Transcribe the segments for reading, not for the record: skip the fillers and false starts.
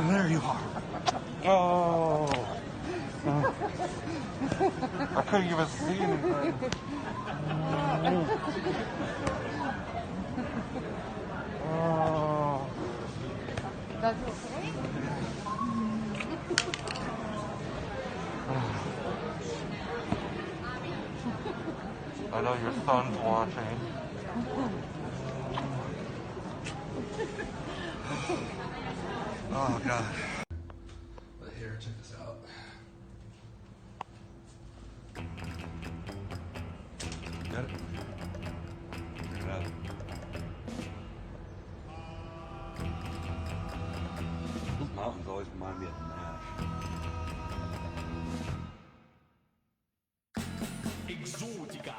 There you are. Oh. I couldn't even see anything. Oh. That's okay? I know your son's watching. Oh God. But here, check this out. Got it? Check it out. Those mountains always remind me of Nash. Exotica.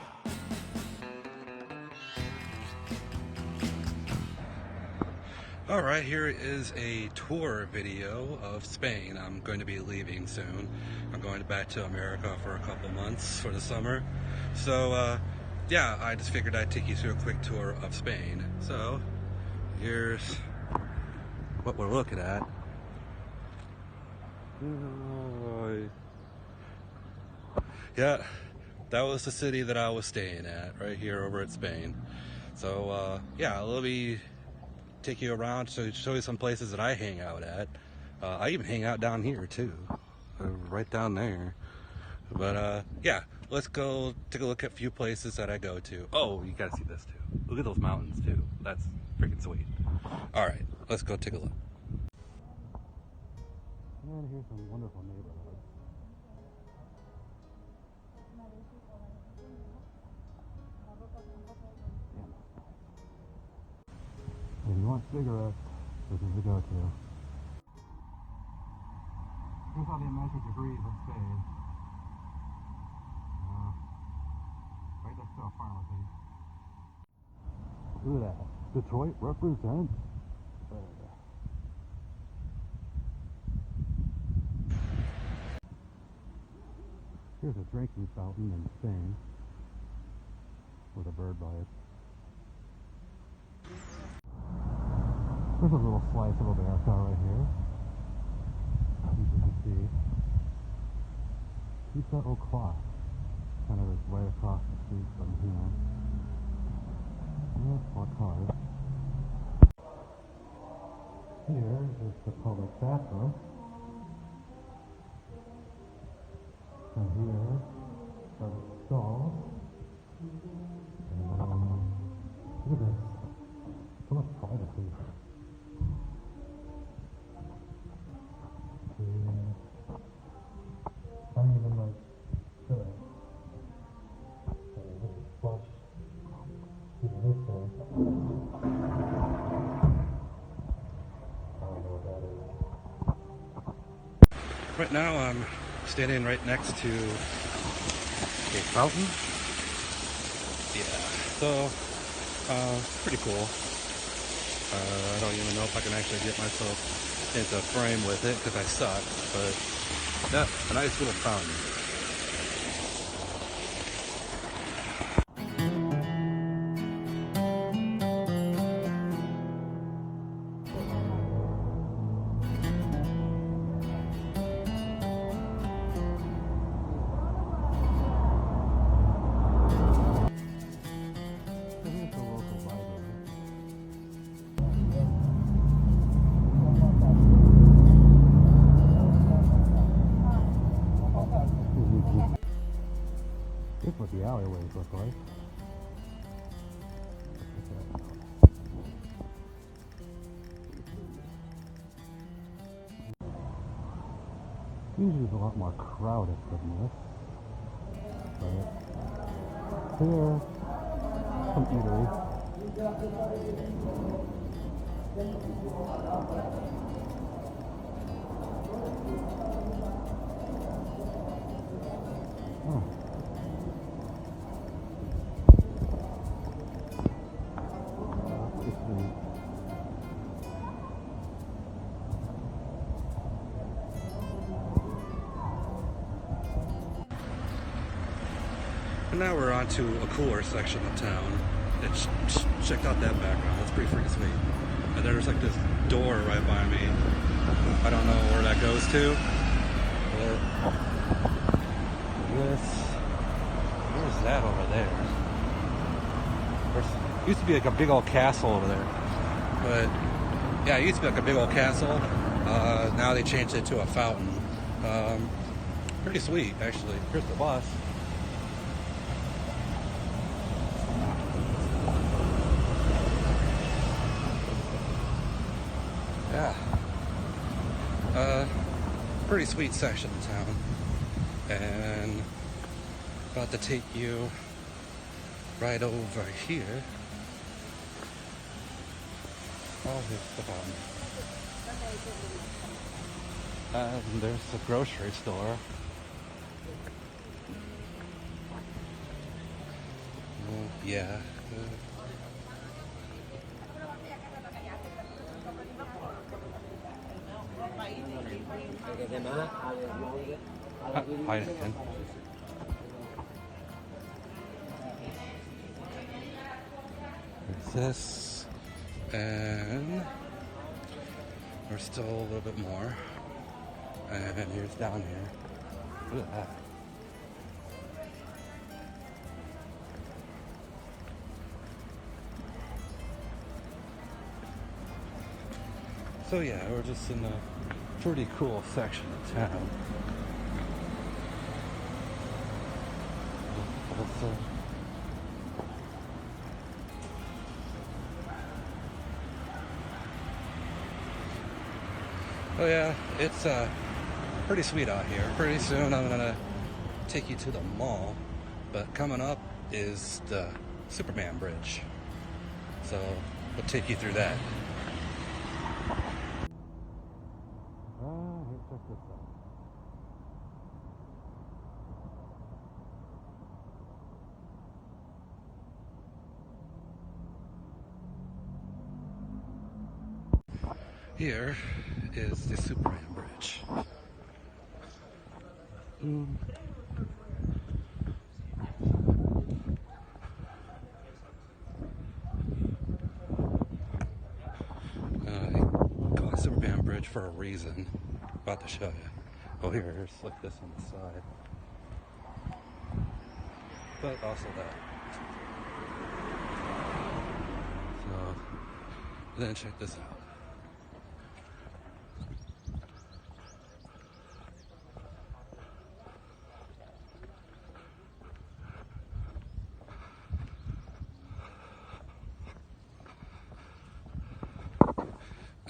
All right, here is a tour video of Spain. I'm going to be leaving soon. I'm going back to America for a couple months for the summer. So, yeah, I just figured I'd take you through a quick tour of Spain. So, here's what we're looking at. Yeah, that was the city that I was staying at, right here over at Spain. So, yeah, let me take you around to show you some places that I hang out at. I even hang out down here too, right down there. But yeah, let's go take a look at a few places that I go to. Oh, you gotta see this too. Look at those mountains too. That's freaking sweet. All right, let's go take a look. And here's some wonderful neighborhoods. If you want cigarettes, this is the go-to. Here's how they measure degrees in Spain. Right next to a pharmacy. Look at that. Detroit represents. Here's a drinking fountain in Spain with a bird by it. There's a little slice of America right here, as you can see. Pizza O'Clock kind of is right across the street from here. There's more cars. Here is the public bathroom. And here are the stalls. Look at this. So much privacy. I don't even like the flush. Even this thing. I don't know what that is. Right now I'm standing right next to a fountain. Yeah, so pretty cool. I don't even know if I can actually get myself into frame with it because I suck, but yeah, a nice little fountain. This is what the alleyways look like. Usually it's a lot more crowded than this. But here, some eatery. Oh. And now we're on to a cooler section of town. And check out that background, that's pretty freaking sweet. And there's like this door right by me I don't know where that goes to. But where's that over there? Used to be like a big old castle over there. But yeah, it used to be like a big old castle. Now they changed it to a fountain. Pretty sweet, actually. Here's the bus. Yeah. Pretty sweet section of town. And about to take you right over here. Oh, here's the fountain. And there's the grocery store. Yeah. Hi again. There's this, and there's still a little bit more. And here's down here. Look at that. So yeah, we're just in a pretty cool section of town. Oh yeah, it's pretty sweet out here. Pretty soon I'm gonna take you to the mall, but coming up is the Superman Bridge. So we'll take you through that. Check this out. Here is the Superman Bridge. I call it Superman Bridge for a reason. About to show you. Oh, here's like this on the side. But also that. So, then check this out.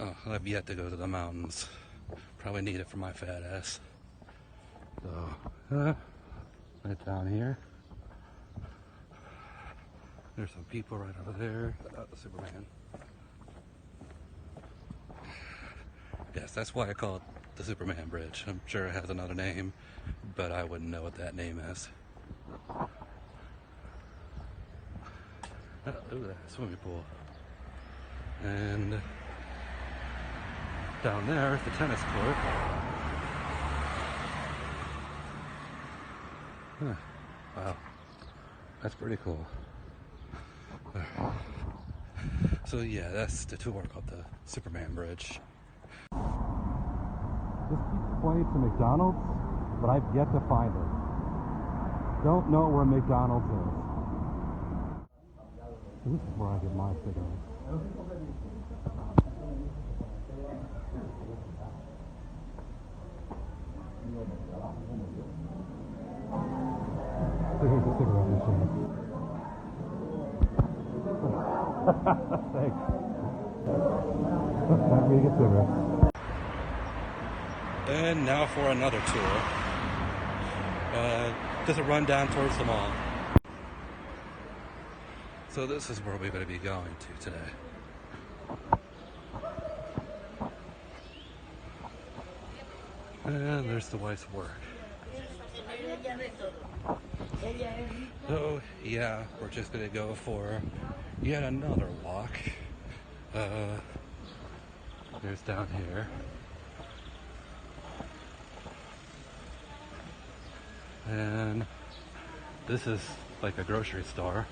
Oh, I've yet to go to the mountains. Probably need it for my fat ass. So, right down here. There's some people right over there. Superman. Yes, that's why I call it the Superman Bridge. I'm sure it has another name, but I wouldn't know what that name is. Look at that swimming pool. And down there is the tennis court. Huh. Wow, that's pretty cool. So yeah, that's the tour called the Superman Bridge. This keeps pointing to McDonald's, but I've yet to find it. Don't know where McDonald's is. So this is where I get my cigarettes. Here's the cigarette machine. Thanks. Time for me to get cigarettes. And now for another tour. Just a run down towards the mall. So this is where we're going to be going to today. And there's the wife's work. So yeah, we're just going to go for yet another walk. There's down here. And this is like a grocery store.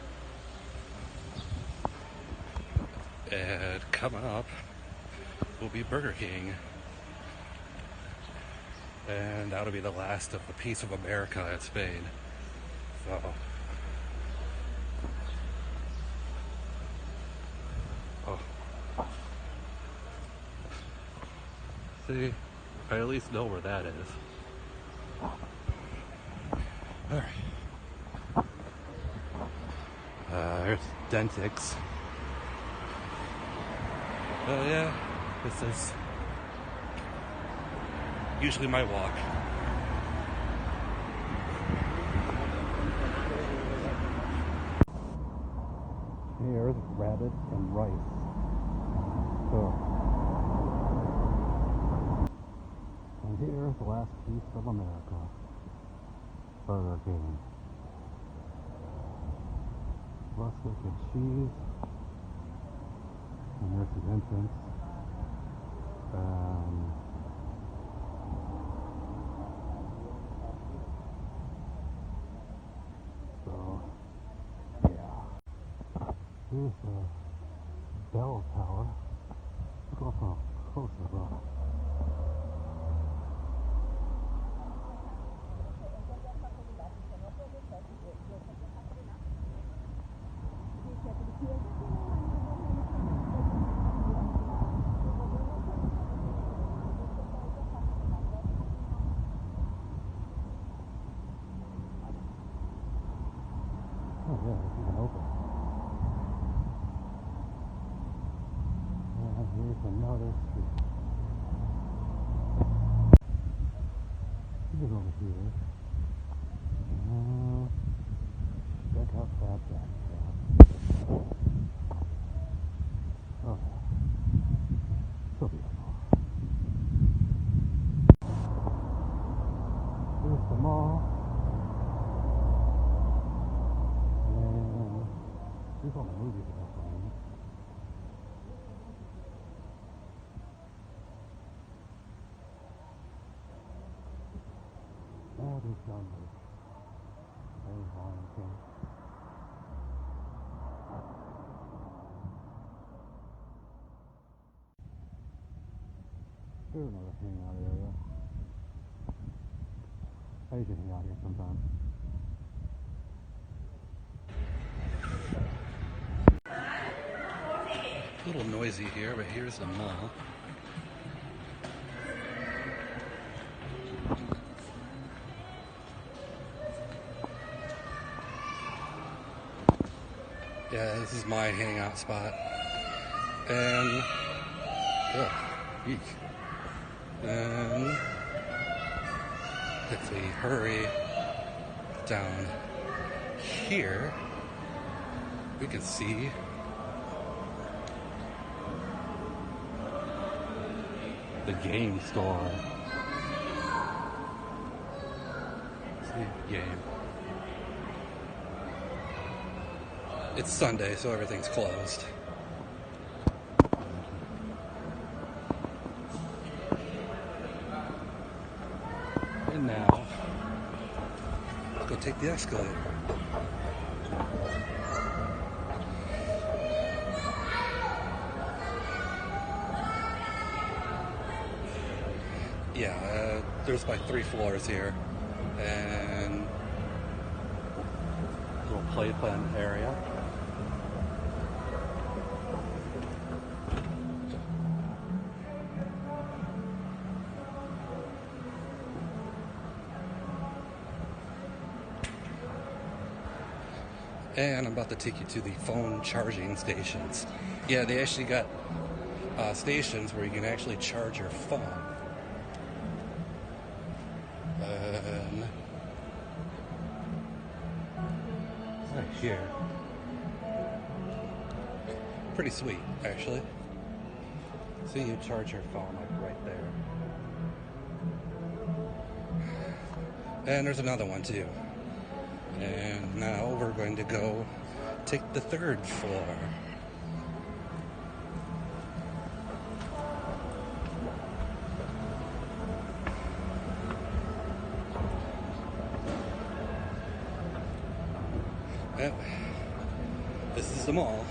And coming up will be Burger King. And that'll be the last of the piece of America at Spain. So, oh, see, I at least know where that is. All right. There's Dentix. Yeah, this is usually my walk. Here's rabbit and rice. So, and here's the last piece of America. Burger King. Rustic and cheese. And there's the entrance. So, yeah. Here's the bell tower. Look how close I brought. Oh yeah, it's even open. And here's another street. Look over here. Check out that backdrop. Oh, so beautiful. Here's the mall. Here's all the movies that I've seen. That is John Lake. There's Lion King. Here's another hangout area. I usually hang out here sometimes. A little noisy here, but here's the mall. Yeah, this is my hangout spot. And and if we hurry down here, we can see the game store. See, game. It's Sunday, so everything's closed. And now, let's go take the escalator. Yeah, there's like 3 floors here, and a little playpen area. And I'm about to take you to the phone charging stations. Yeah, they actually got stations where you can actually charge your phone. Right here. Pretty sweet, actually. So you charge your phone like right there. And there's another one too. And now we're going to go take the 3rd floor. Yep. This is the mall.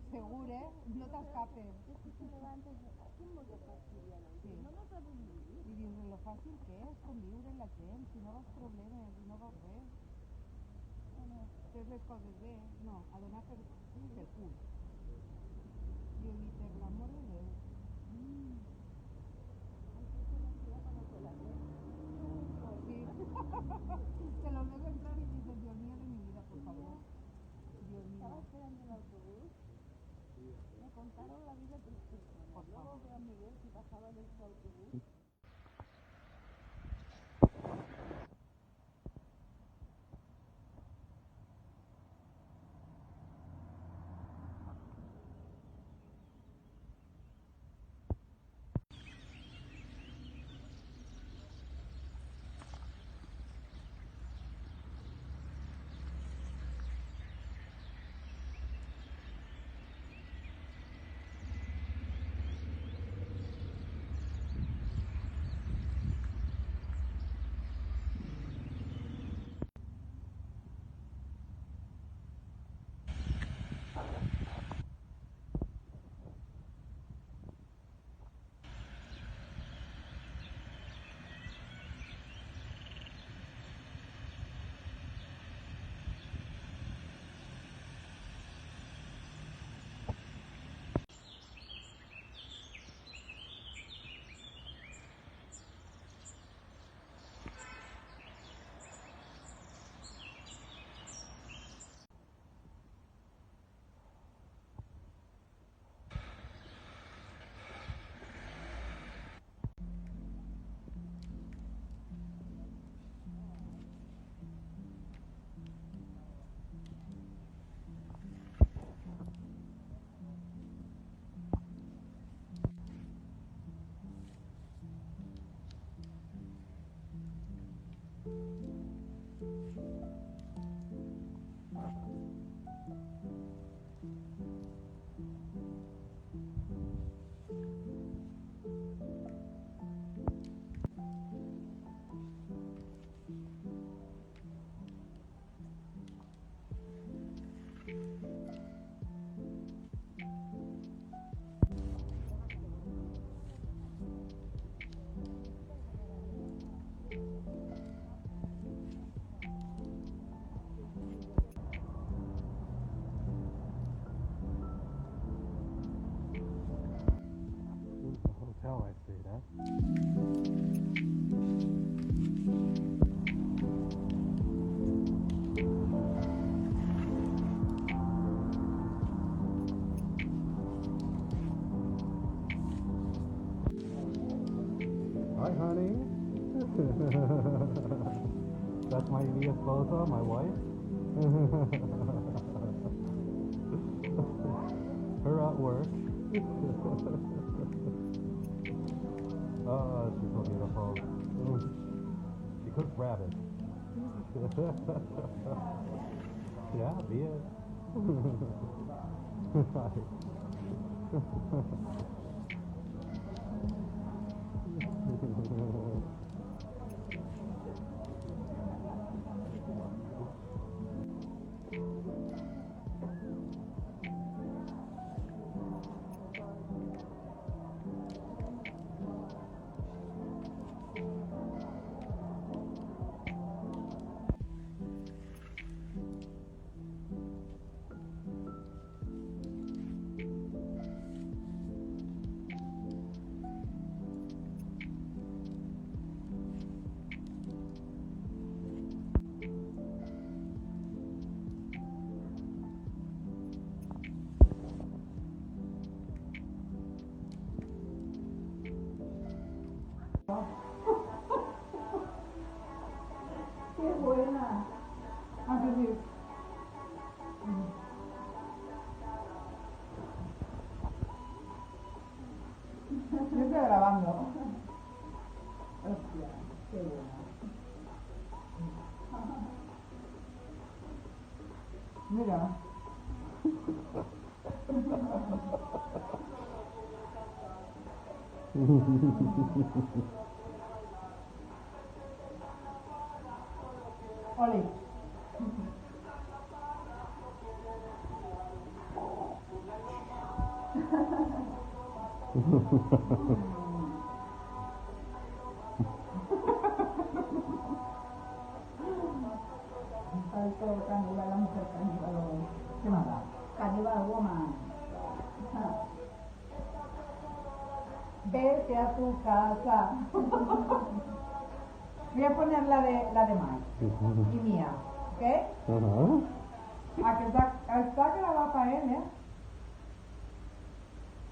Seguro, ¿eh? No te escapes. Es que levantes, ¿a quién voy a fastidiar hoy? Sí. No nos va a vivir. I dius, lo fàcil que és conviure amb la gent, si no vols problemes, si no vols res. Fes les coses bé, no, a donar per cul. Jo dic, per l'amor de Déu. Sí. Te los ves entrar y dices, Dios mío de mi vida, por favor. Dios mío. Estaba esperando el autobús. Me contaron la vida de tres personas. Por Luego favor. veo a Miguel que bajaba de su autobús. Hotel I stayed at. Hi, honey. That's my mi esposa, my wife. Her at work. Oh, she's so beautiful. She cooks rabbit. Yeah, be it. ¡Qué buena! Ah, que sí. Yo estoy grabando. Hostia, qué buena. Mira. Oli. Falso caníbal, la mujer caníbal. ¿Qué más da? Caníbal woman. Vete a tu casa. Voy a poner la de Mike y mía, ¿ok? A que está grabada para él, ¿eh?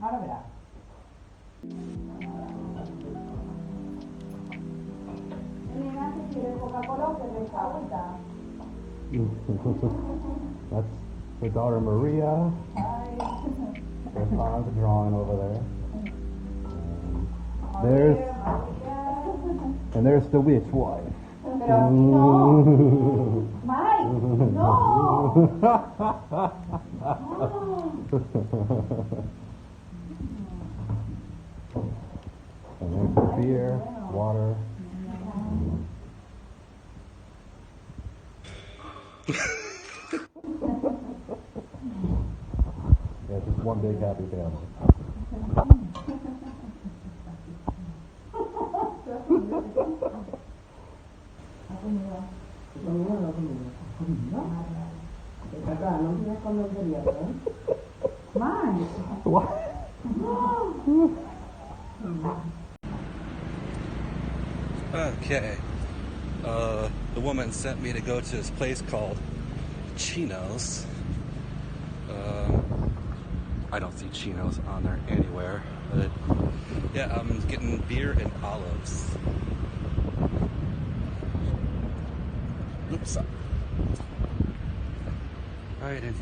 Ahora verá. Nena, si quiere Coca-Cola o cerveza, agüita. That's her daughter Maria. There's Hans drawing over there. And there's the witch wife. Pero no. Mike, no. And there's the beer, water. Yeah, just one big happy family. What? Okay. The woman sent me to go to this place called Chino's. I don't see Chino's on there anywhere, but yeah, I'm getting beer and olives. Oops. Alright, in.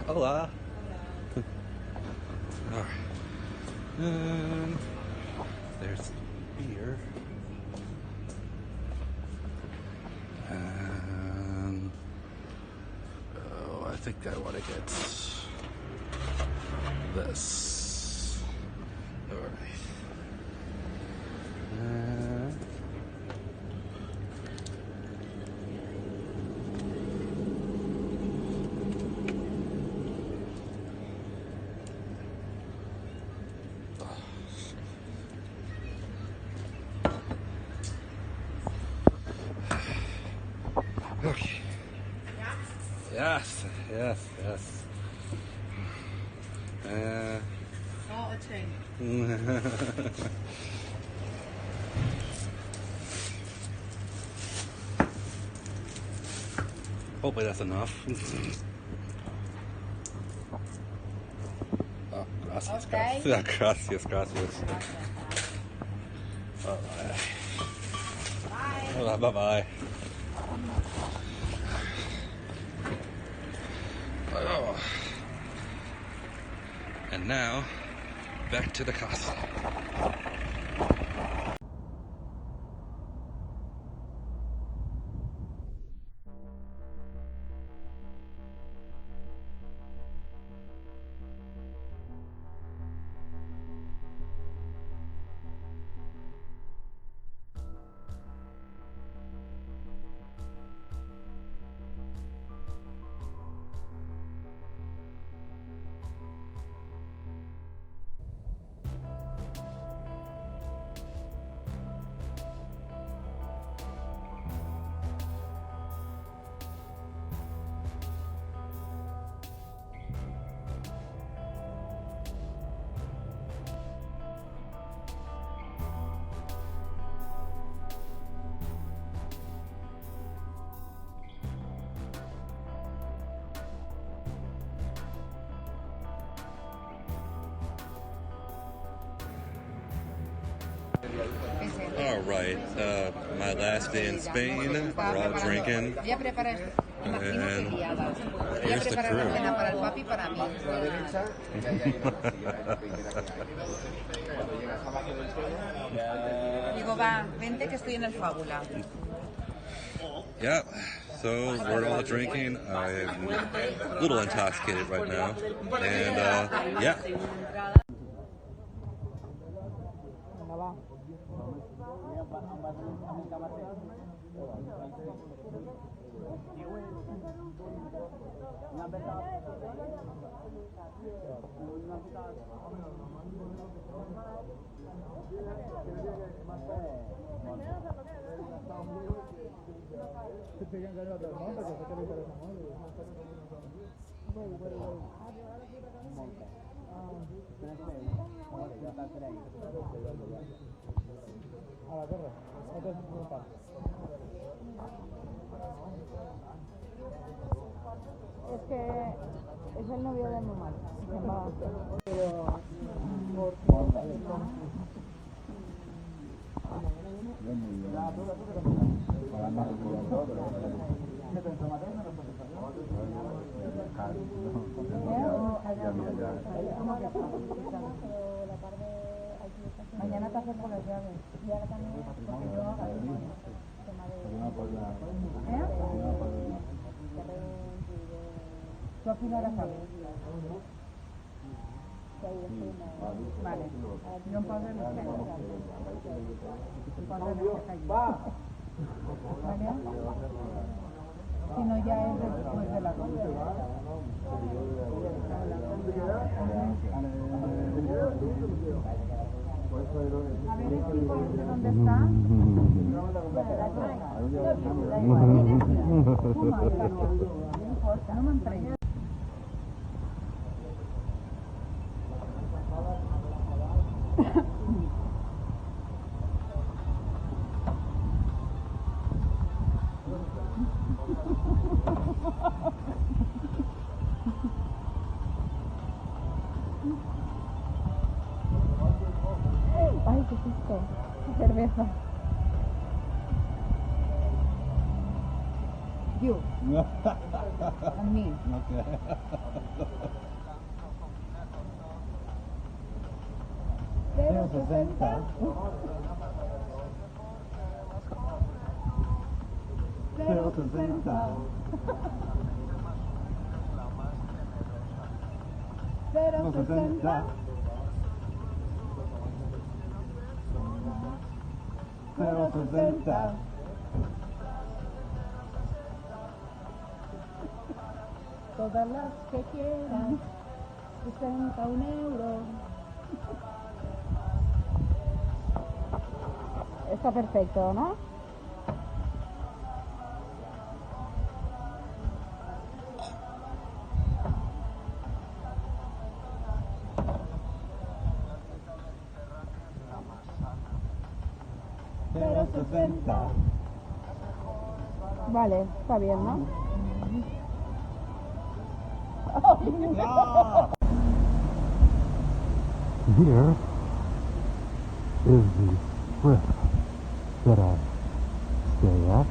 Hola. Alright. There's beer. I think I want to get this. Alright. Okay. Yes, yes, yes. Oh, a chain. Hopefully that's enough. Oh, gracias, Okay. gracias. Gracias, gracias. Alright. Bye. Bye-bye. Oh. And now, back to the casa. All right, my last day in Spain, we're all drinking, Voy a preparar. and Voy a here's the preparar la cena crew. para el papi y para mí. Digo, va, vente que estoy en el Fábula. Yeah, so we're all drinking. I'm a little intoxicated right now, and yeah. Es que es el novio de mi madre. Se llama mañana te haces por las llaves. Y ahora también porque yo haga el tema de... ¿Tú aquí no la sabes? Vale. Yo un par de mis allí. Un par de mis allí. ¿Vale? Si no, ya es después de la comida. A ver el tipo ese dónde está. No importa, no me entregues. Ay, qué susto. Cerveza. You. And me. Okay. Cero 60. Cero 60. Cero 60. 060. Todas las que quieras, 61 euros. Está perfecto, ¿no? Cero 60. Vale, está bien, ¿no? Here is the strip that I stay at.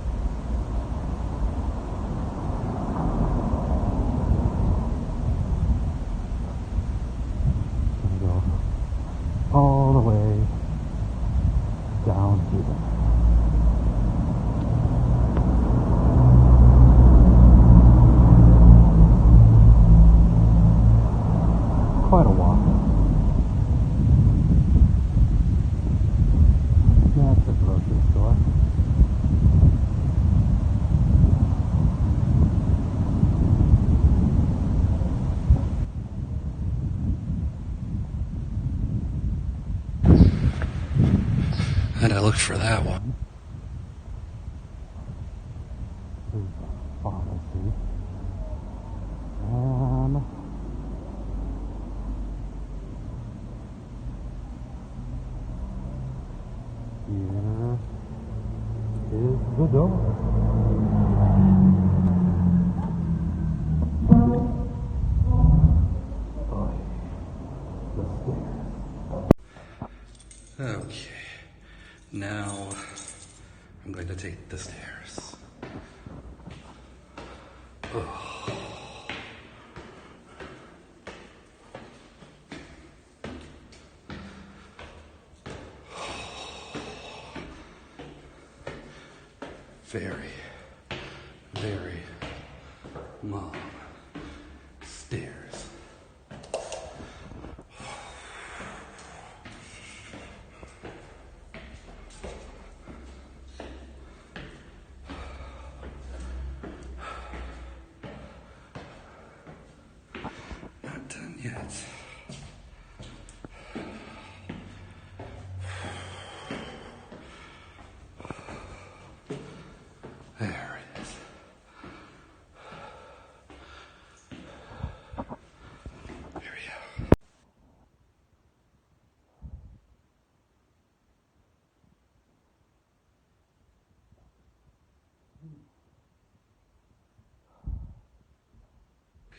Gonna go all the way down here. Quite a walk. That's the grocery store. And I looked for that one. There's a pharmacy. And here is the door. Boy, the stairs. Okay. Now I'm going to take the stairs. Oh. Very, very long stairs. Not done yet. minutes. There it is. Here we go.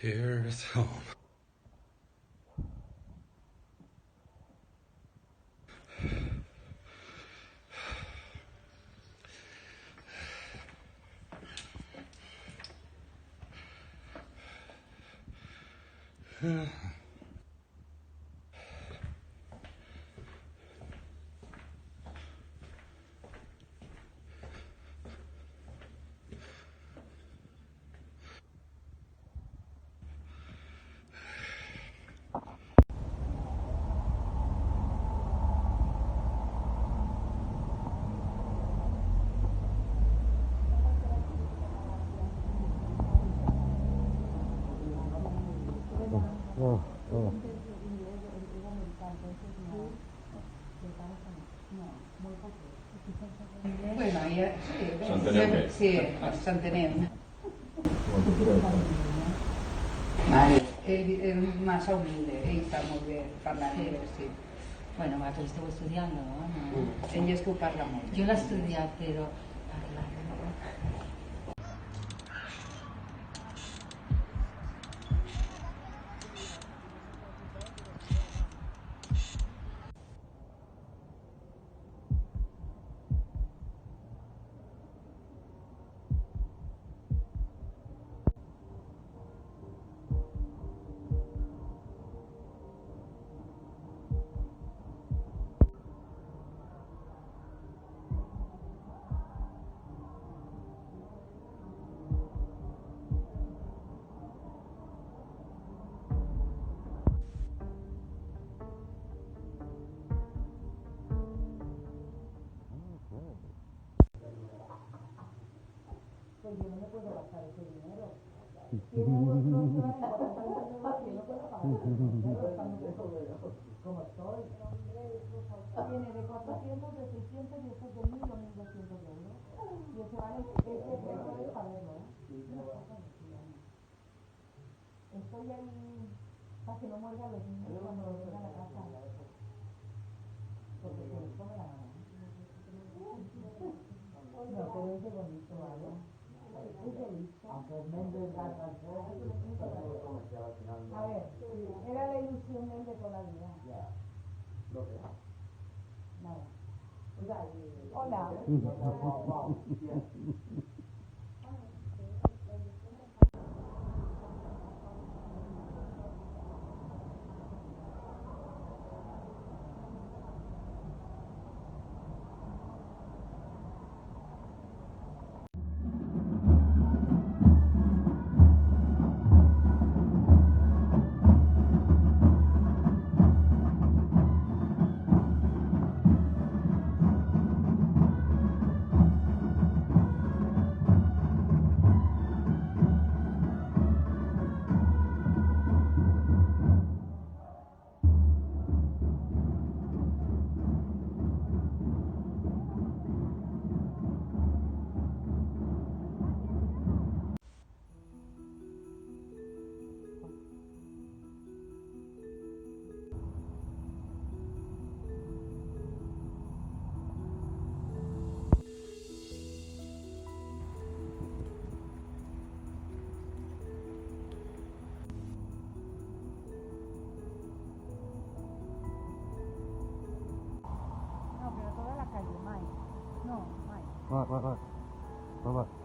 Here's home. Bueno, ja, sí, S'entenem bé. sí, s'entenem. Vale, ell és massa humilde, ell està molt bé parlant anglès, sí. Bueno, va, que lo estuvo estudiando, ¿no? Ell és que ho parla molt. Yo la estudié, pero... Pues yo no me puedo gastar ese dinero. Tiene unos no puedo pagar ese dinero. Como estoy. Tiene de 400, de 600 y estos de 1000 o 1200 euros. Y ese vale, ese es para verlo, ¿eh? Estoy ahí para que no muerdan los niños cuando los vengan a la casa. Porque se les come la mano. No, pero es de bonito, ¿vale? Es de listo. Aunque es menos a ver, era la ilusión de él de toda la vida. Ya. Lo que nada. Hola. What?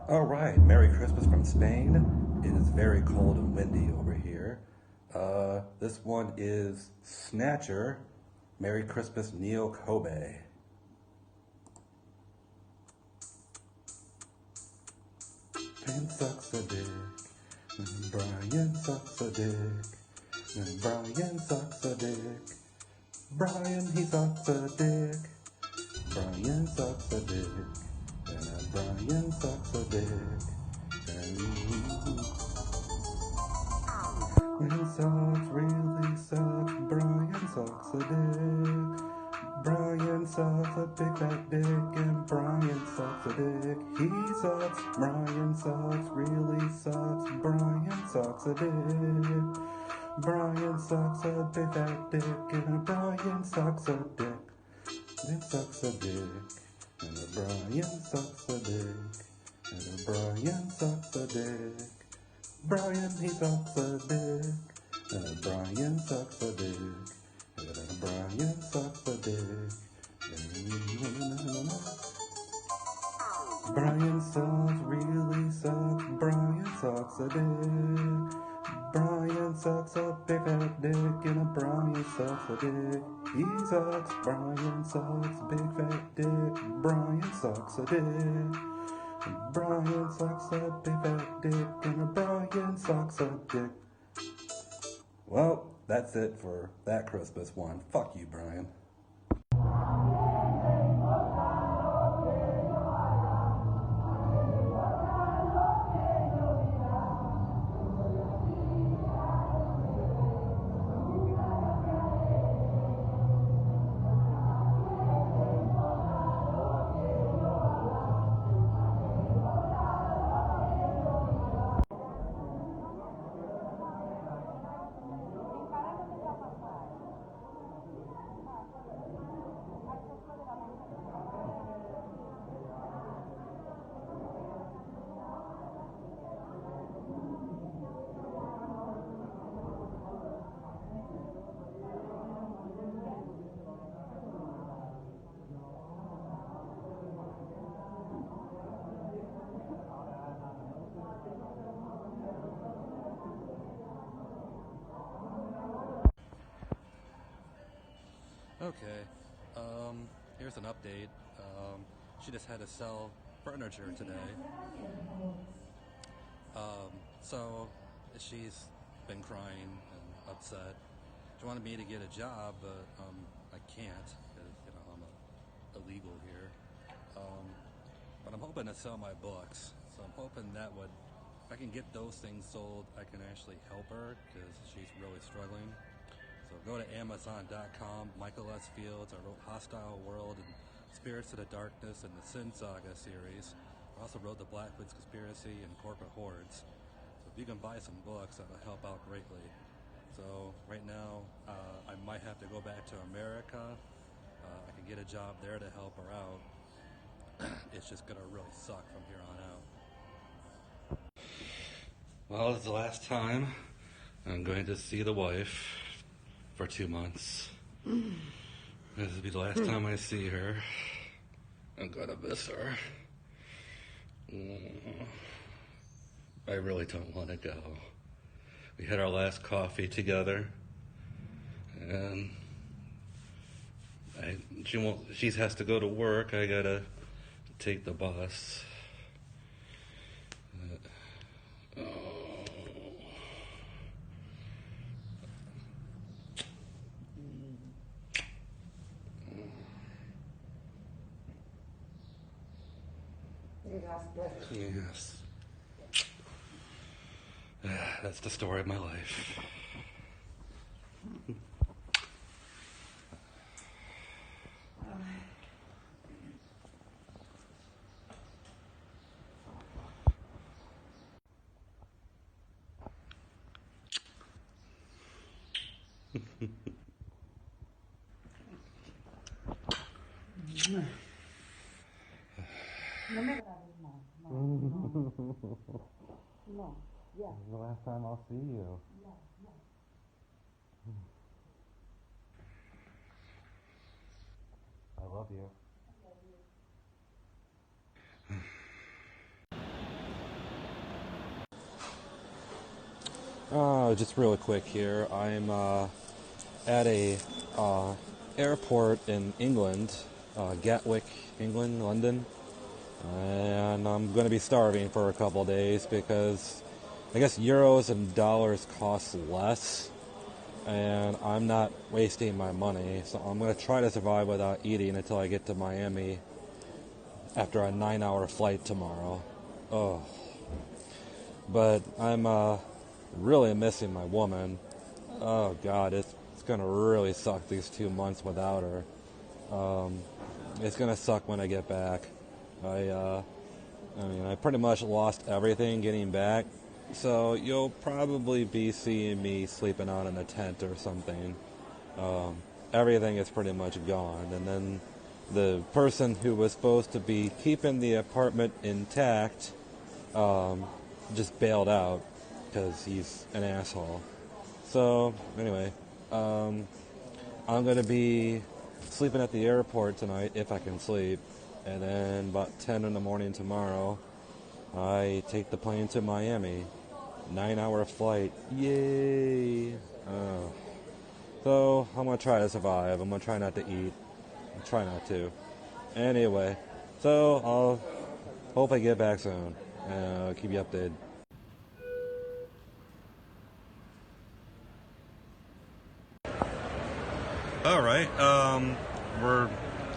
All right, Merry Christmas from Spain. It is very cold and windy over here. This one is Snatcher. Merry Christmas, Neo Kobe. Brian sucks a dick. Brian sucks a dick. Brian sucks a dick. Brian, he sucks a dick. Brian sucks a dick. And Brian sucks a dick. Brian sucks, really sucks. Brian sucks a dick. Brian sucks a big fat dick, and Brian sucks a dick. He sucks. Brian sucks, really sucks. Brian sucks a dick. Brian sucks a big fat dick, and Brian sucks a dick. Brian sucks a dick, and Brian sucks a dick, and Brian sucks a dick. Brian, he sucks a dick, and Brian sucks a dick, and Brian sucks a dick. Brian sucks, really sucks. Brian sucks a dick. Brian sucks a big fat dick, and Brian sucks a dick. He sucks. Brian sucks big fat dick. Brian sucks a dick. Brian sucks a big fat dick, and Brian sucks a dick. Well, that's it for that Christmas one. Fuck you, Brian. Okay, here's an update. She just had to sell furniture today. So she's been crying and upset. She wanted me to get a job, but I can't because I'm illegal here. But I'm hoping to sell my books. So I'm hoping that would, if I can get those things sold, I can actually help her because she's really struggling. So go to Amazon.com, Michael S. Fields. I wrote Hostile World and Spirits of the Darkness and the Sin Saga series. I also wrote The Blackwood's Conspiracy and Corporate Hordes. So if you can buy some books, that'll help out greatly. So right now, I might have to go back to America. I can get a job there to help her out. It's just gonna really suck from here on out. Well, it's the last time I'm going to see the wife for 2 months. This will be the last time I see her. I'm gonna miss her. I really don't want to go. We had our last coffee together, and she has to go to work. I gotta take the bus. Yes. That's the story of my life. No me grabes más. No, ya. This is the last time I'll see you. I love you. Just really quick here. I'm at a airport in England, Gatwick, England, London, and I'm going to be starving for a couple days because I guess euros and dollars cost less, and I'm not wasting my money, so I'm going to try to survive without eating until I get to Miami after a 9-hour flight tomorrow. Oh. But I'm really missing my woman. Oh God, it's gonna really suck these 2 months without her. It's gonna suck when I get back. I mean, I pretty much lost everything getting back, so you'll probably be seeing me sleeping out in a tent or something. Everything is pretty much gone, and then the person who was supposed to be keeping the apartment intact just bailed out because he's an asshole. So anyway, I'm gonna be sleeping at the airport tonight if I can sleep, and then about 10 in the morning tomorrow I take the plane to Miami. 9-hour flight. Yay! So I'm gonna try to survive. I'm gonna try not to eat. I'll try not to. Anyway, so I'll hope I get back soon. I'll keep you updated. All right.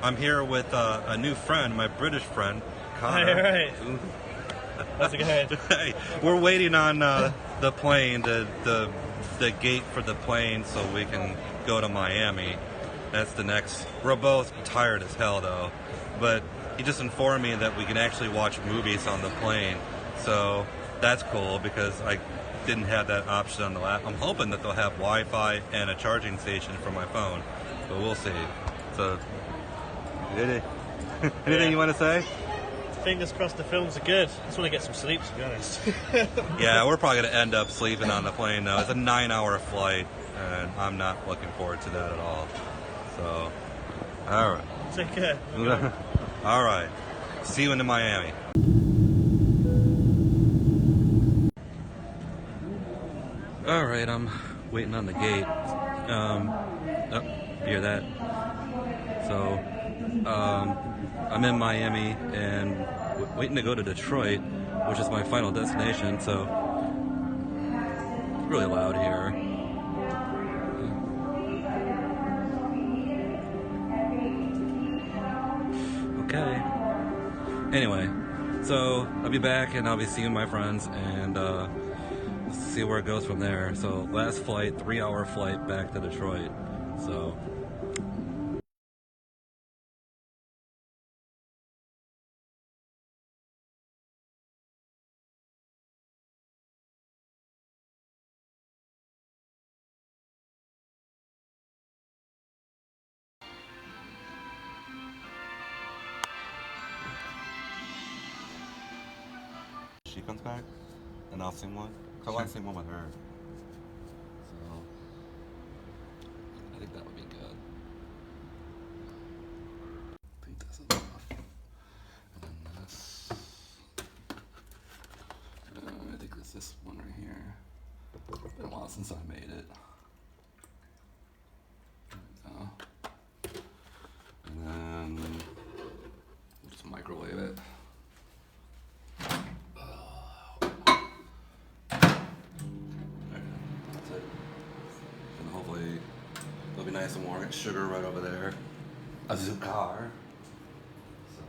I'm here with a new friend, my British friend, Connor. Hi, right. How's it going? Hey, we're waiting on the plane, the gate for the plane, so we can go to Miami. That's the next. We're both tired as hell though, but he just informed me that we can actually watch movies on the plane, so that's cool because I didn't have that option on the lap. I'm hoping that they'll have Wi-Fi and a charging station for my phone, but we'll see. So, anything you want to say? Fingers crossed the films are good. I just want to get some sleep, to be honest. Yeah, we're probably going to end up sleeping on the plane though. It's a 9-hour flight, and I'm not looking forward to that at all. So, all right. Take care. All right. See you in Miami. All right, I'm waiting on the gate. Hear that? So, I'm in Miami and waiting to go to Detroit, which is my final destination. So, it's really loud here. Okay. Anyway, so I'll be back and I'll be seeing my friends and see where it goes from there. So last flight, 3-hour flight back to Detroit. So. She comes back, and I'll sing one. I want to sing one with her. So, I think that would be good. I think that's enough. And then this. I think it's this one right here. It's been a while since I made it. There we go. And then we'll just microwave it. It'll be nice and warm. Got sugar right over there. A Zukar. So.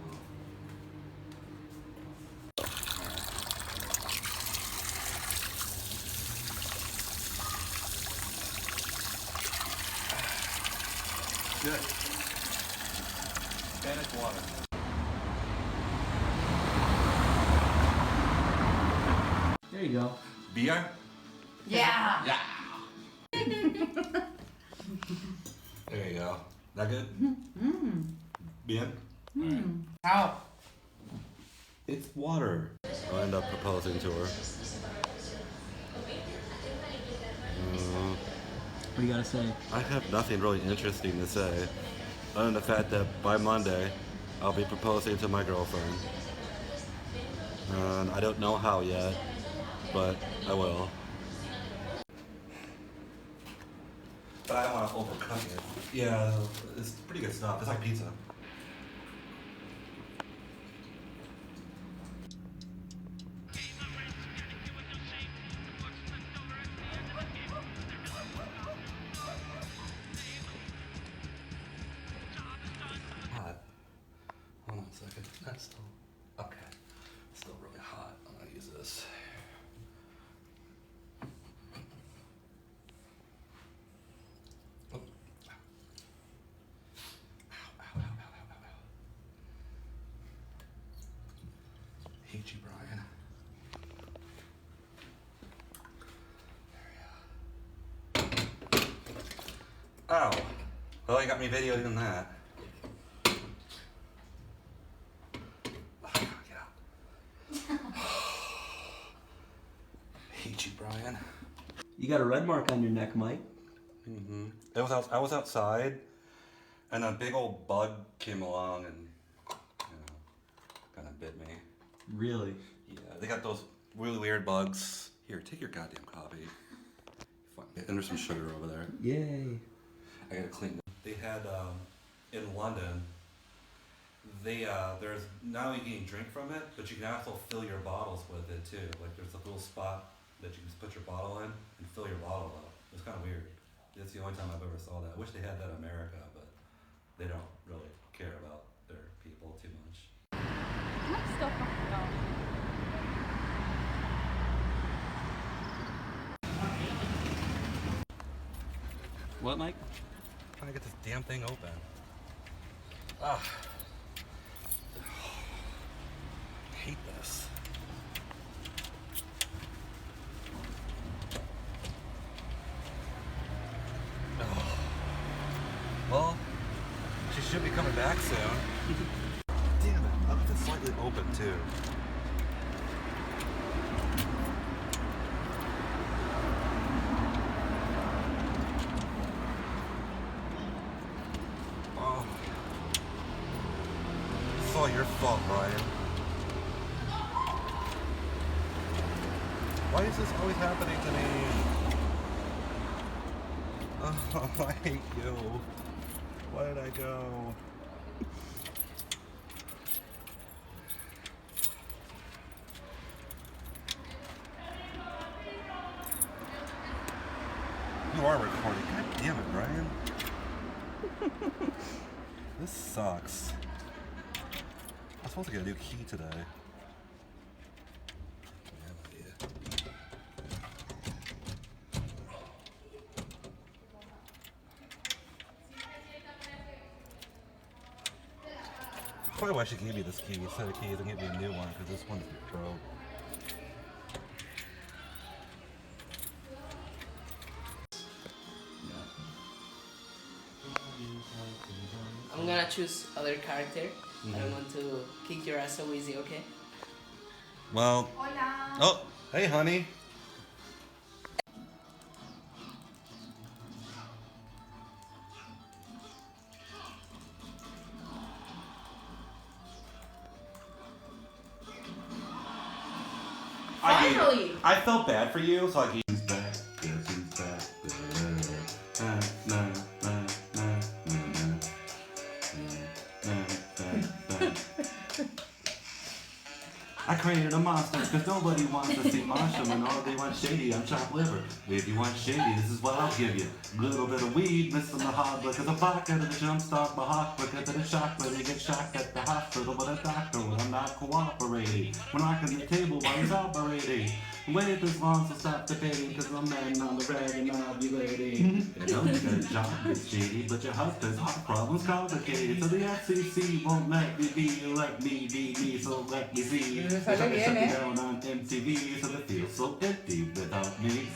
Good. Spanish water. There you go. Beer? Yeah. Yeah. There you go. That good? Bien? Alright. How? It's water. I'll end up proposing to her. What do you gotta say? I have nothing really interesting to say, other than the fact that by Monday, I'll be proposing to my girlfriend. And I don't know how yet, but I will. but I don't want to overcook it. Yeah, it's pretty good stuff. It's like pizza. Hot. Hold on a second. That's still okay. It's still really hot. I'm gonna use this. Oh. Ow, ow, ow, ow, ow, ow. Hate you, Bryan. Ow. Well, you got me videoed in that. Get out. Hate you, Bryan. You got a red mark on your neck, Mike. Mm-hmm. I was outside, and a big old bug came along and, kind of bit me. Really? Yeah, they got those really weird bugs. Here, take your goddamn coffee. And there's some sugar over there. Yay. I gotta clean them. They had, in London, there's, not only you can drink from it, but you can also fill your bottles with it too. Like there's a little spot that you can just put your bottle in and fill your bottle up. It's kind of weird. It's the only time I've ever saw that. I wish they had that in America, but they don't really care about their people too much. What, Mike? Trying to get this damn thing open. Ah. Hate this. Oh. Well, she should be coming back soon. Damn it, I left it slightly open too. Oh. It's all your fault, Bryan. Why is this always happening to me? Oh, I hate you. Why did I go? You are recording. God damn it, Bryan. This sucks. I'm supposed to get a new key today. Probably why she gave me this key instead of keys and give me a new one, because this one's broke. I'm gonna choose other character. I don't want to kick your ass so easy, okay? Well. Hola. Oh, hey, honey. Finally! I felt bad for you, so I gave you back. Yes, he's back. I created a monster because nobody wants to see Marshall and all they want shady. I'm chopped liver. If you want shady, this is what I'll give you. A little bit of weed, missing the hot liquor, the vodka to the jump start, my hot quicker to the shock where they get shocked at the hospital with a doctor when I'm not cooperating. We're knocking the table while he's operating. Waited this long, so stop debating, because I'm man on the rag and I'll be waiting. You know you got a job, it's shady, but your husband's heart problem's complicated. So the FCC won't let me be me, so let me see. They try to shut me down on MTV, so it feels so empty without me.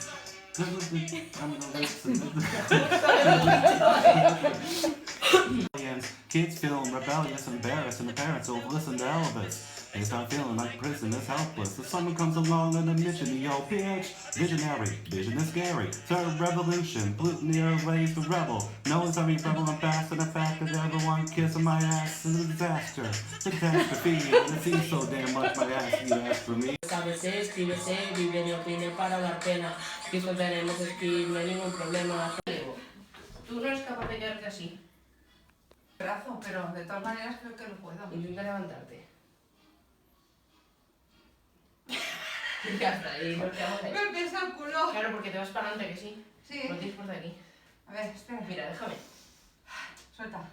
Kids feeling rebellious, embarrassed, and the parents over listen to Elvis. They start feeling like prisoners helpless. If someone comes along on a mission, the old bitch, visionary, vision is scary. Third revolution, polluting the airways to rebel. No one's having prevalent fast, and the fact that everyone kissing my ass is a disaster. Catastrophe, and it seems so damn much my ass, you ask for me. Cábese, escríbese, vive ni opine para dar pena. Quiso ver en ese skin, no hay ningún problema. Tú no eres capaz de quedarte así. Brazo, pero de todas maneras creo que lo puedo. Intenta levantarte. Ya está, ahí nos quedamos ahí. Me pesa el culo. Claro, porque te vas para adelante, que sí. Sí. No tienes por aquí. A ver, espera. Mira, déjame. Suelta.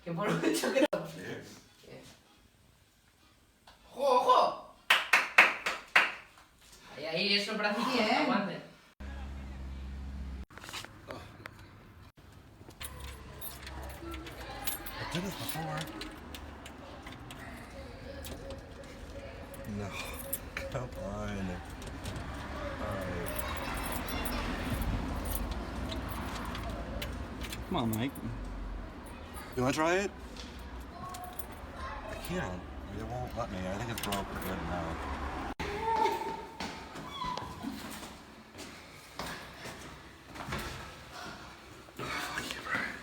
Que por mucho que no. Bien. ¡Ojo, ojo! Ahí esos bracitos Bien. aguanten. I did this before. No. Come on. Alright. Come on, Mike. You wanna try it? I can't. It won't let me. I think it's broke good now. Fuck you, Brian.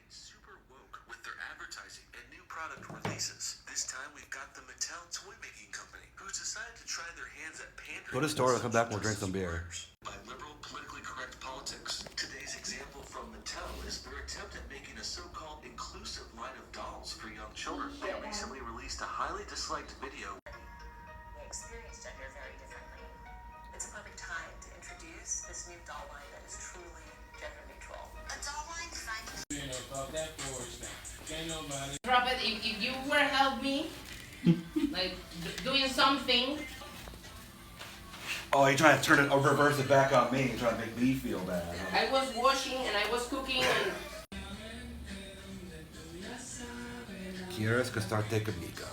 Super woke with their advertising and new product releases. This time we've got the Mattel toy making company, who's decided to try their hands at pandering. Go to the store, we'll come back and we'll drink some beer. By liberal, politically correct politics. Today's example from Mattel is their attempt at making a so-called inclusive line of dolls for young children. They recently released a highly disliked video. We experience gender very differently. It's a perfect time to introduce this new doll line that is truly gender neutral. A doll line designed to Drop it. If you were help me, like doing something. Oh, you're trying to turn it, reverse it back on me. You're trying to make me feel bad. I was washing and I was cooking and ¿Quieres casarte conmigo?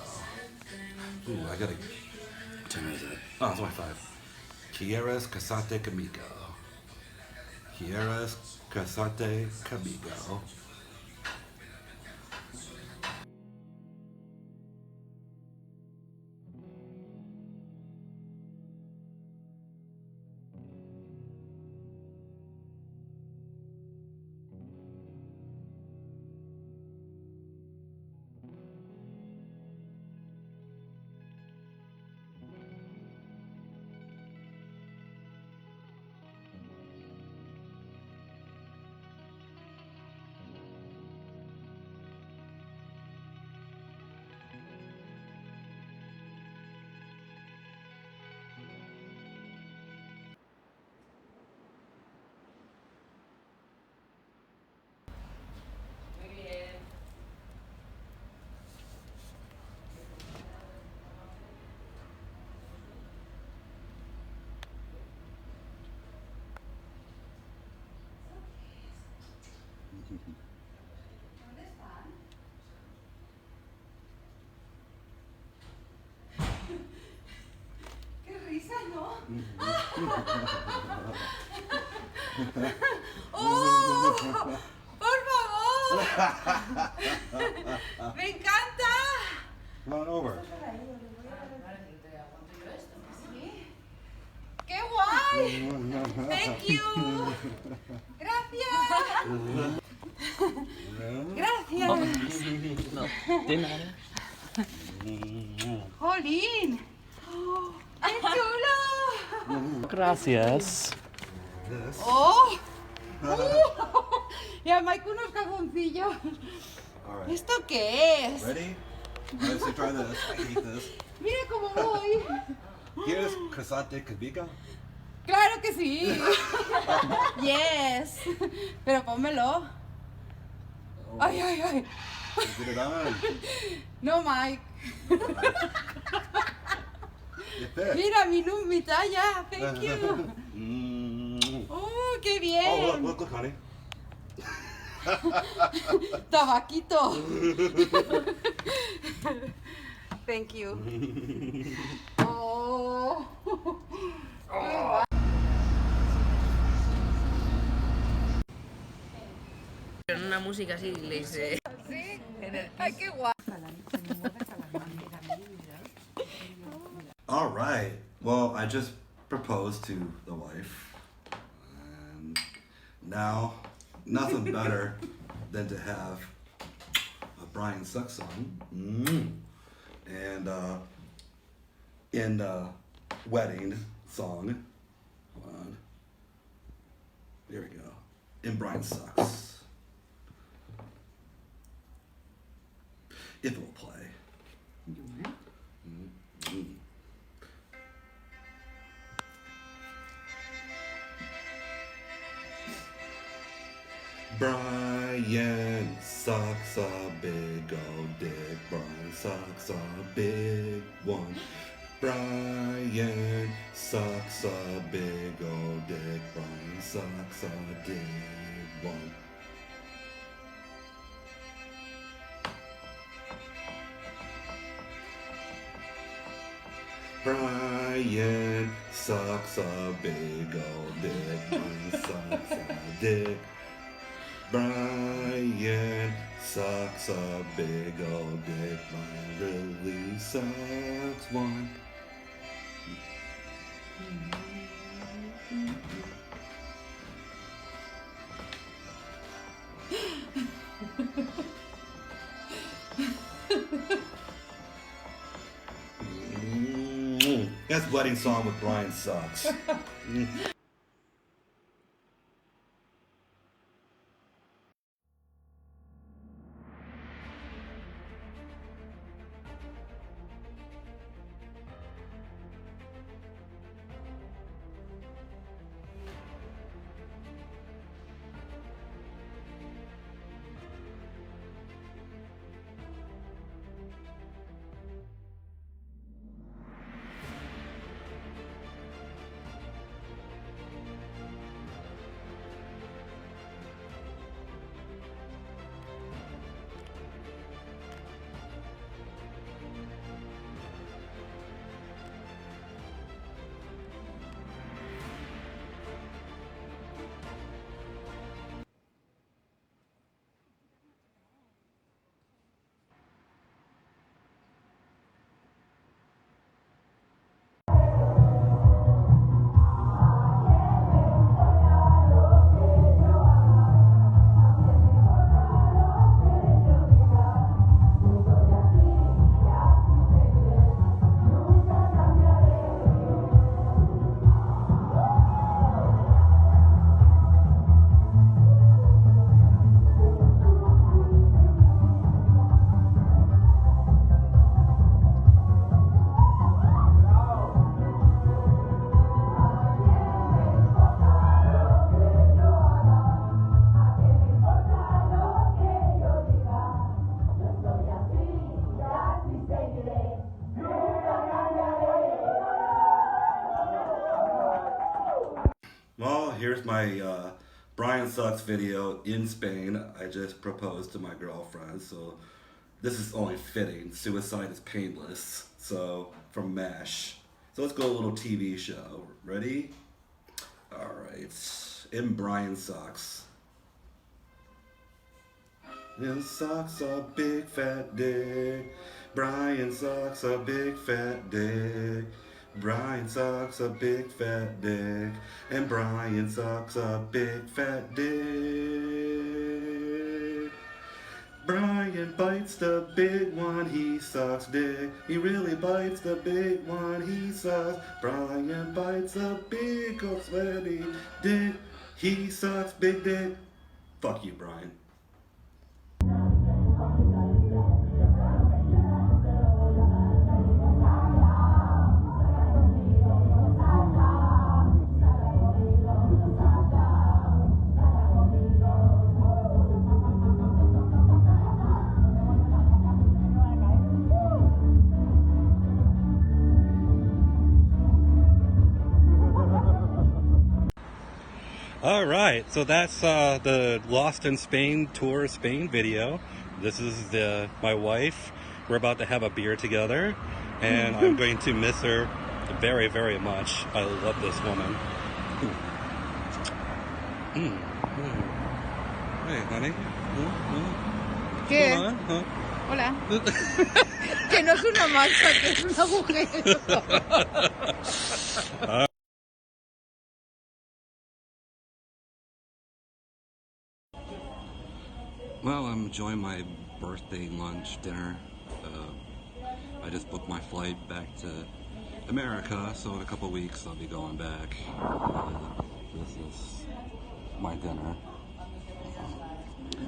Ooh, I gotta. What time is it? Oh, it's only 5. ¿Quieres casarte conmigo? ¿Quieres casarte conmigo? ¿Dónde están? ¡Qué risa, ¿no? ¡Oh! ¡Por favor! ¡Me encanta! Come on over. Sí. ¡Qué guay! ¡Thank you! ¡Gracias! ¡Gracias! No, de nada. ¡Jolín! ¡Oh, ¡qué chulo! Gracias. ¡Oh! Y a Mike unos cajoncillos. All right. ¿Esto qué es? Ready? Let's try this. I hate this. Mira cómo voy. ¿Quieres casarte conmigo? ¡Claro que sí! ¡Yes! Pero pónmelo. ¡Ay, ay, ay! Get it on. No, Mike. It fit. Mira, mi talla. Thank you. Oh, qué bien. Oh, look, honey. Tabaquito. Thank you. Oh. En una música así le dice. Sí. Ay, qué guapo. All right. Well, I just proposed to the wife, and now nothing better than to have a Bryan Sucks song, and in wedding song. Hold on. Here we go. In Bryan Sucks. If it will play. Bryan sucks a big old dick. Bryan sucks a big one. Bryan sucks a big old dick. Bryan sucks a big one. Bryan sucks a big old dick. Bryan sucks a dick. Bryan sucks a big old dick. Bryan really sucks one. That's wedding song with Bryan Sucks. Well, here's my Bryan Sucks video in Spain. I just proposed to my girlfriend, so this is only fitting. Suicide is painless. So, from MASH. So let's go a little TV show. Ready? Alright. In Bryan Sucks. Bryan sucks a big fat dick. Bryan sucks a big fat dick. Bryan sucks a big fat dick. And Bryan sucks a big fat dick. Bryan bites the big one, he sucks dick. He really bites the big one, he sucks. Bryan bites a big old sweaty dick. He sucks big dick. Fuck you, Bryan. All right, so that's the Lost in Spain tour Spain video. This is my wife. We're about to have a beer together, and I'm going to miss her very, very much. I love this woman. Hey, honey. ¿Qué? Hold on, huh? Hola. Que no es una mancha, que es un agujero. Well, I'm enjoying my birthday lunch dinner. I just booked my flight back to America, so in a couple weeks I'll be going back. This is my dinner.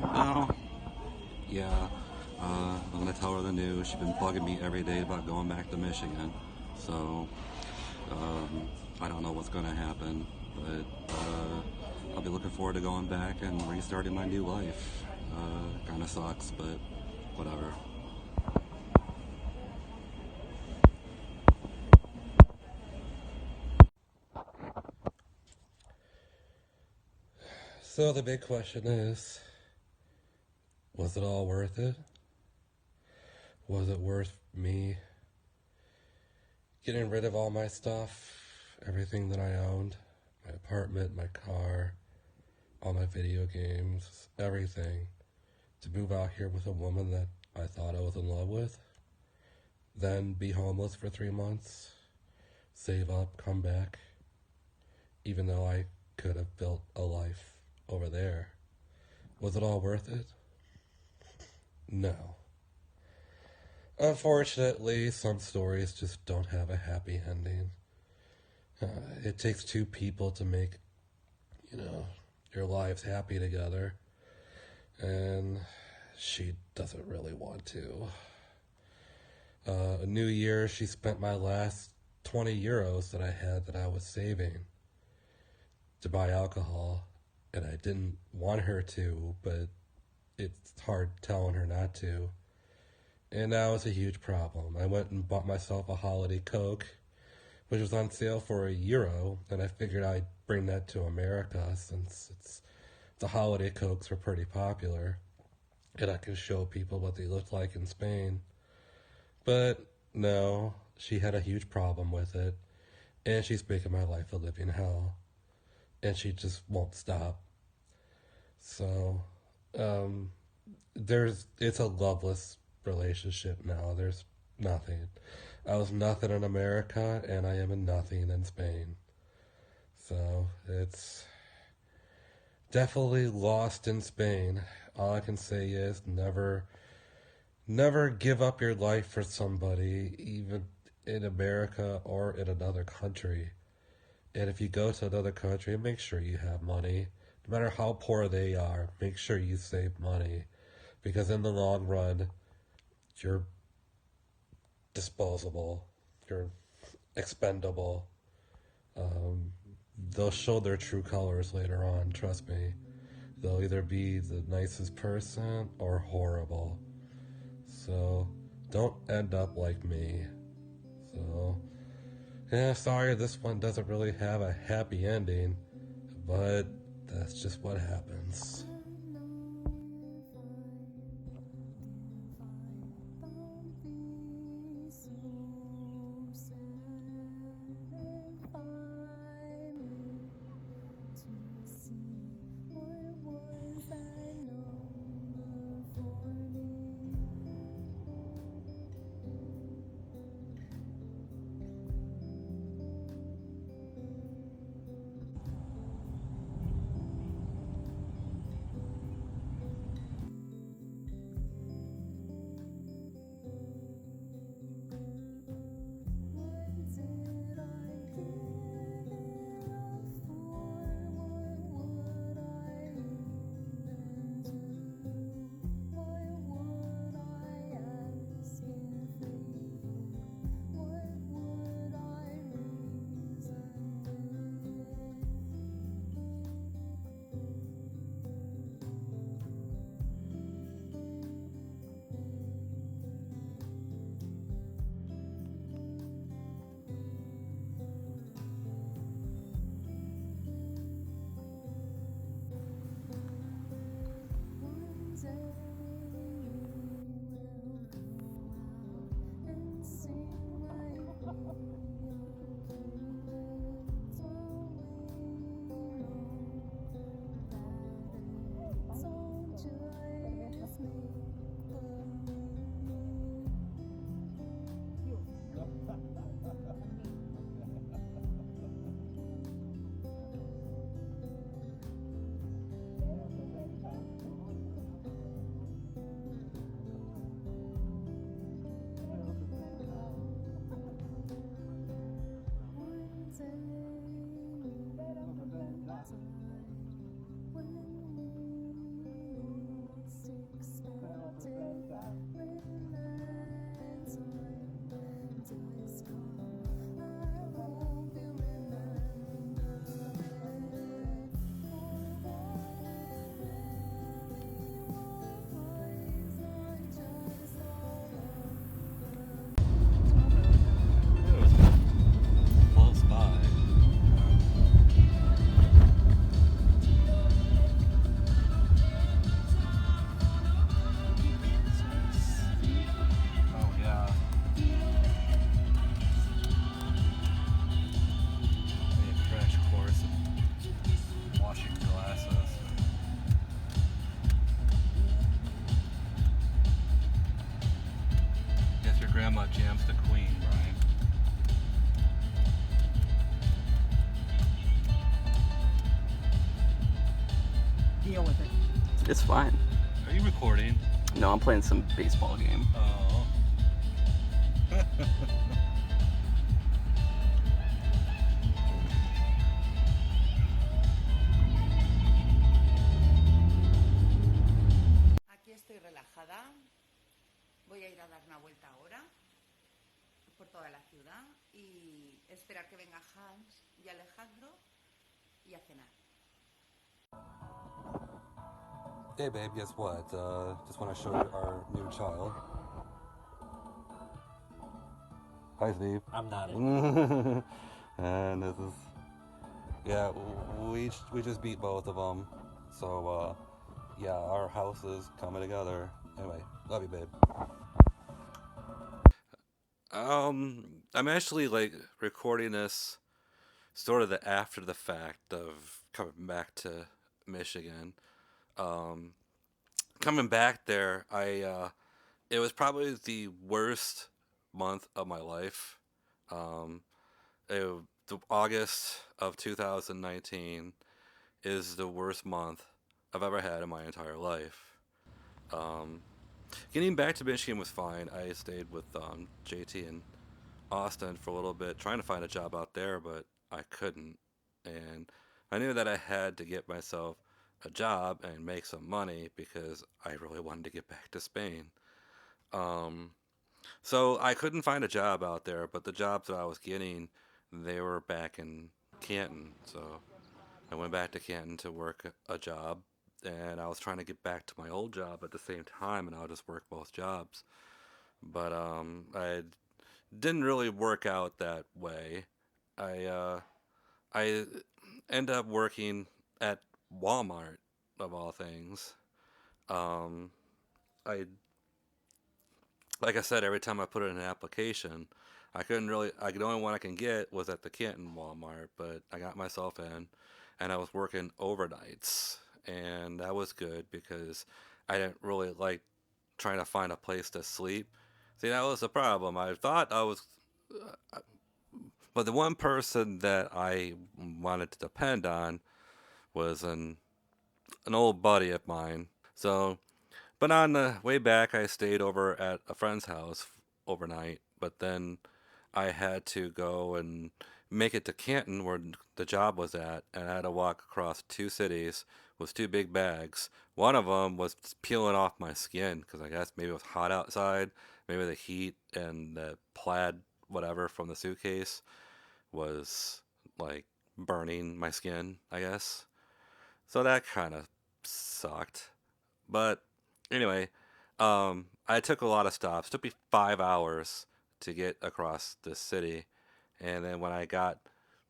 Oh, yeah. I'm gonna tell her the news. She's been bugging me every day about going back to Michigan, so I don't know what's gonna happen, but I'll be looking forward to going back and restarting my new life. Kind of sucks, but whatever. So the big question is, was it all worth it? Was it worth me getting rid of all my stuff, everything that I owned, my apartment, my car, all my video games, everything, to move out here with a woman that I thought I was in love with, then be homeless for 3 months, save up, come back, even though I could have built a life over there? Was it all worth it? No. Unfortunately, some stories just don't have a happy ending. It takes two people to make, your lives happy together. And she doesn't really want to. New Year, she spent my last 20 euros that I had that I was saving to buy alcohol. And I didn't want her to, but it's hard telling her not to. And that was a huge problem. I went and bought myself a holiday Coke, which was on sale for €1, and I figured I'd bring that to America since the holiday Cokes were pretty popular, and I could show people what they looked like in Spain. But no, she had a huge problem with it, and she's making my life a living hell, and she just won't stop. So, it's a loveless relationship now. There's nothing. I was nothing in America, and I am a nothing in Spain. So it's definitely lost in Spain. All I can say is never give up your life for somebody, even in America or in another country. And if you go to another country, make sure you have money. No matter how poor they are, make sure you save money. Because in the long run, you're disposable. You're expendable. They'll show their true colors later on, trust me. They'll either be the nicest person or horrible. So, don't end up like me. So, yeah, sorry this one doesn't really have a happy ending, but that's just what happens. It's fine. Are you recording? No, I'm playing some baseball game. Oh. Aquí estoy relajada. Voy a ir a dar una vuelta ahora por toda la ciudad y esperar que venga Hans y Alejandro y a cenar. Hey babe, guess what? Just want to show you our new child. Hi Steve. I'm not. And this is, yeah, we just beat both of them. So yeah, our house is coming together. Anyway, love you, babe. I'm actually like recording this sort of the after the fact of coming back to Michigan. Coming back there, it was probably the worst month of my life. Um, the August of 2019 is the worst month I've ever had in my entire life. Um, Getting back to Michigan was fine. I stayed with JT in Austin for a little bit, trying to find a job out there, but I couldn't. And I knew that I had to get myself a job and make some money because I really wanted to get back to Spain. Um, so I couldn't find a job out there, but the jobs that I was getting, they were back in Canton. So I went back to Canton to work a job, and I was trying to get back to my old job at the same time, and I'll just work both jobs. But I didn't really work out that way. I end up working at Walmart of all things. Um, I like I said, every time I put in an application, I couldn't really. The only one I can get was at the Canton Walmart, but I got myself in, and I was working overnights, and that was good because I didn't really like trying to find a place to sleep. See, that was the problem. I thought I was, but the one person that I wanted to depend on was an old buddy of mine. So, but on the way back, I stayed over at a friend's house overnight. But then I had to go and make it to Canton, where the job was at, and I had to walk across two cities with two big bags. One of them was peeling off my skin because I guess maybe it was hot outside. Maybe the heat and the plaid, whatever, from the suitcase was like burning my skin, I guess. So that kind of sucked. But anyway, I took a lot of stops. It took me 5 hours to get across the city. And then when I got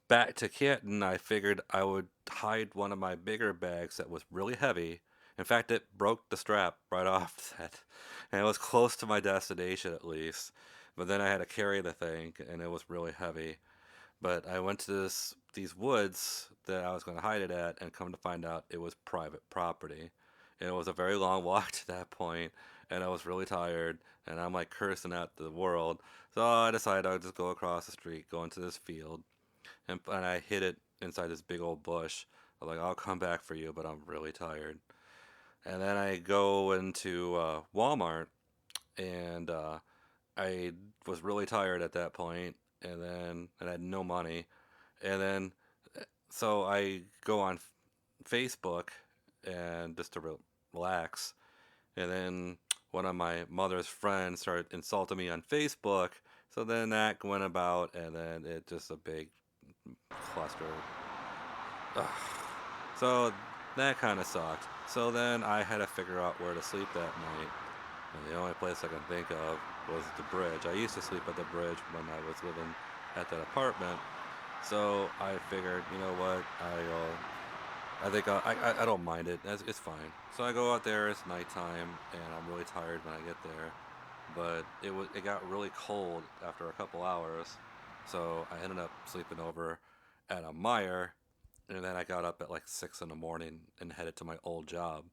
back to Canton, I figured I would hide one of my bigger bags that was really heavy. In fact, it broke the strap right off that. And it was close to my destination at least. But then I had to carry the thing, and it was really heavy. But I went to these woods that I was going to hide it at, and come to find out it was private property. And it was a very long walk to that point, and I was really tired, and I'm like cursing at the world. So I decided I would just go across the street, go into this field, and I hid it inside this big old bush. I'm like, I'll come back for you, but I'm really tired. And then I go into Walmart, and I was really tired at that point, and I had no money, and then so I go on Facebook and just to relax, and then one of my mother's friends started insulting me on Facebook. So then that went about, and then it just a big cluster. Ugh. So that kind of sucked. So then I had to figure out where to sleep that night. And the only place I can think of was the bridge. I used to sleep at the bridge when I was living at that apartment. So I figured, you know what, I think I don't mind it. It's fine. So I go out there. It's nighttime, and I'm really tired when I get there. But it got really cold after a couple hours, so I ended up sleeping over at a Meijer, and then I got up at like 6 in the morning and headed to my old job.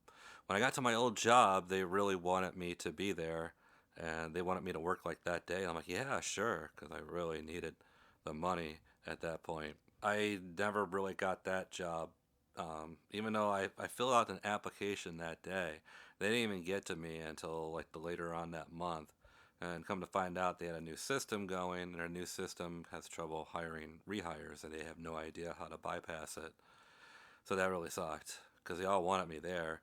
When I got to my old job, they really wanted me to be there, and they wanted me to work like that day. I'm like, yeah, sure, because I really needed the money at that point. I never really got that job Even though I filled out an application that day, they didn't even get to me until like the later on that month. And come to find out, they had a new system going, and their new system has trouble hiring rehires, and they have no idea how to bypass it. So that really sucked because they all wanted me there.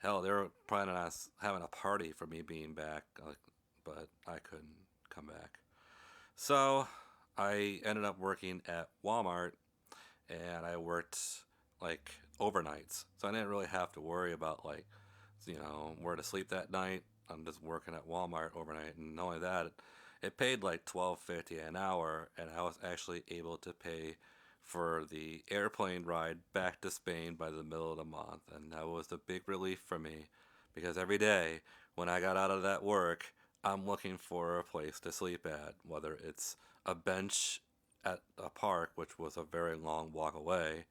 Hell, they were planning on having a party for me being back, but I couldn't come back. So I ended up working at Walmart, and I worked like overnights. So I didn't really have to worry about like, where to sleep that night. I'm just working at Walmart overnight, and not only that, it paid like $12.50 an hour, and I was actually able to pay for the airplane ride back to Spain by the middle of the month, and that was a big relief for me because every day when I got out of that work, I'm looking for a place to sleep at, whether it's a bench at a park, which was a very long walk away,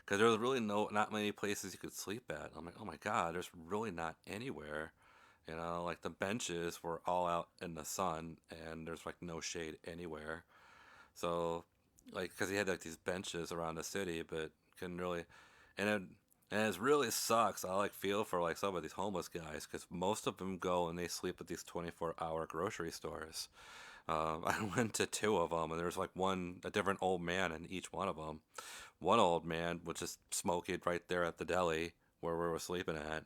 because there was really not many places you could sleep at. I'm like, oh my god, there's really not anywhere. Like the benches were all out in the sun, and there's like no shade anywhere. So, like, because he had like these benches around the city, but couldn't really, and it really sucks. I like feel for like some of these homeless guys because most of them go and they sleep at these 24-hour grocery stores. I went to two of them, and there's like a different old man in each one of them. One old man was just smoking right there at the deli where we were sleeping at,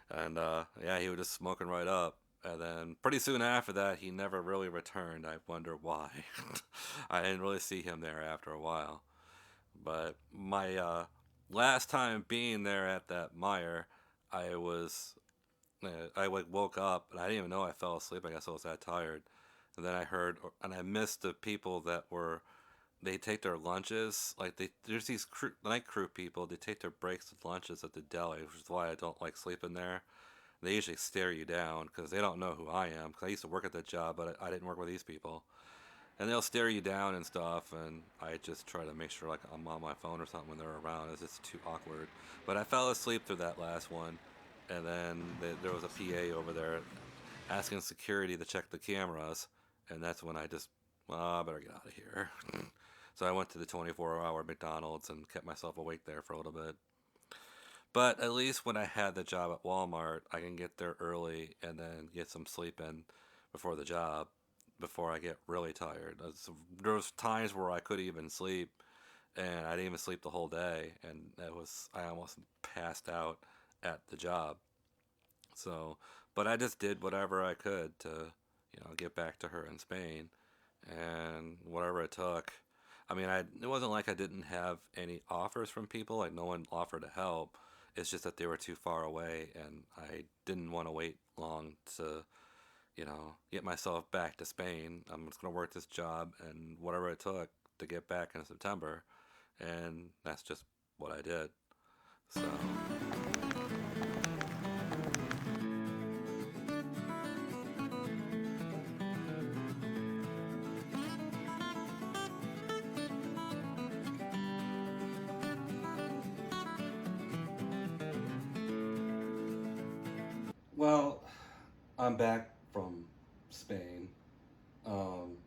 and yeah, he was just smoking right up. And then pretty soon after that, he never really returned. I wonder why. I didn't really see him there after a while. But my last time being there at that Meijer, I was I like woke up and I didn't even know I fell asleep. I guess I was that tired. And then I heard, and I missed the people that were, they take their lunches, like there's these night crew people, they take their breaks with lunches at the deli, which is why I don't like sleeping there. They usually stare you down because they don't know who I am, because I used to work at that job, but I didn't work with these people. And they'll stare you down and stuff, and I just try to make sure like I'm on my phone or something when they're around. It's just too awkward. But I fell asleep through that last one, and then there was a PA over there asking security to check the cameras, and that's when I just, well, I better get out of here. So I went to the 24-hour McDonald's and kept myself awake there for a little bit. But at least when I had the job at Walmart, I can get there early and then get some sleep in before the job, before I get really tired. There was times where I couldn't even sleep, and I didn't even sleep the whole day, and I almost passed out at the job. So, but I just did whatever I could to, get back to her in Spain, and whatever it took. I mean, it wasn't like I didn't have any offers from people. Like no one offered to help. It's just that they were too far away, and I didn't want to wait long to, get myself back to Spain. I'm just gonna work this job and whatever it took to get back in September, and that's just what I did. So. Well, I'm back from Spain. Um,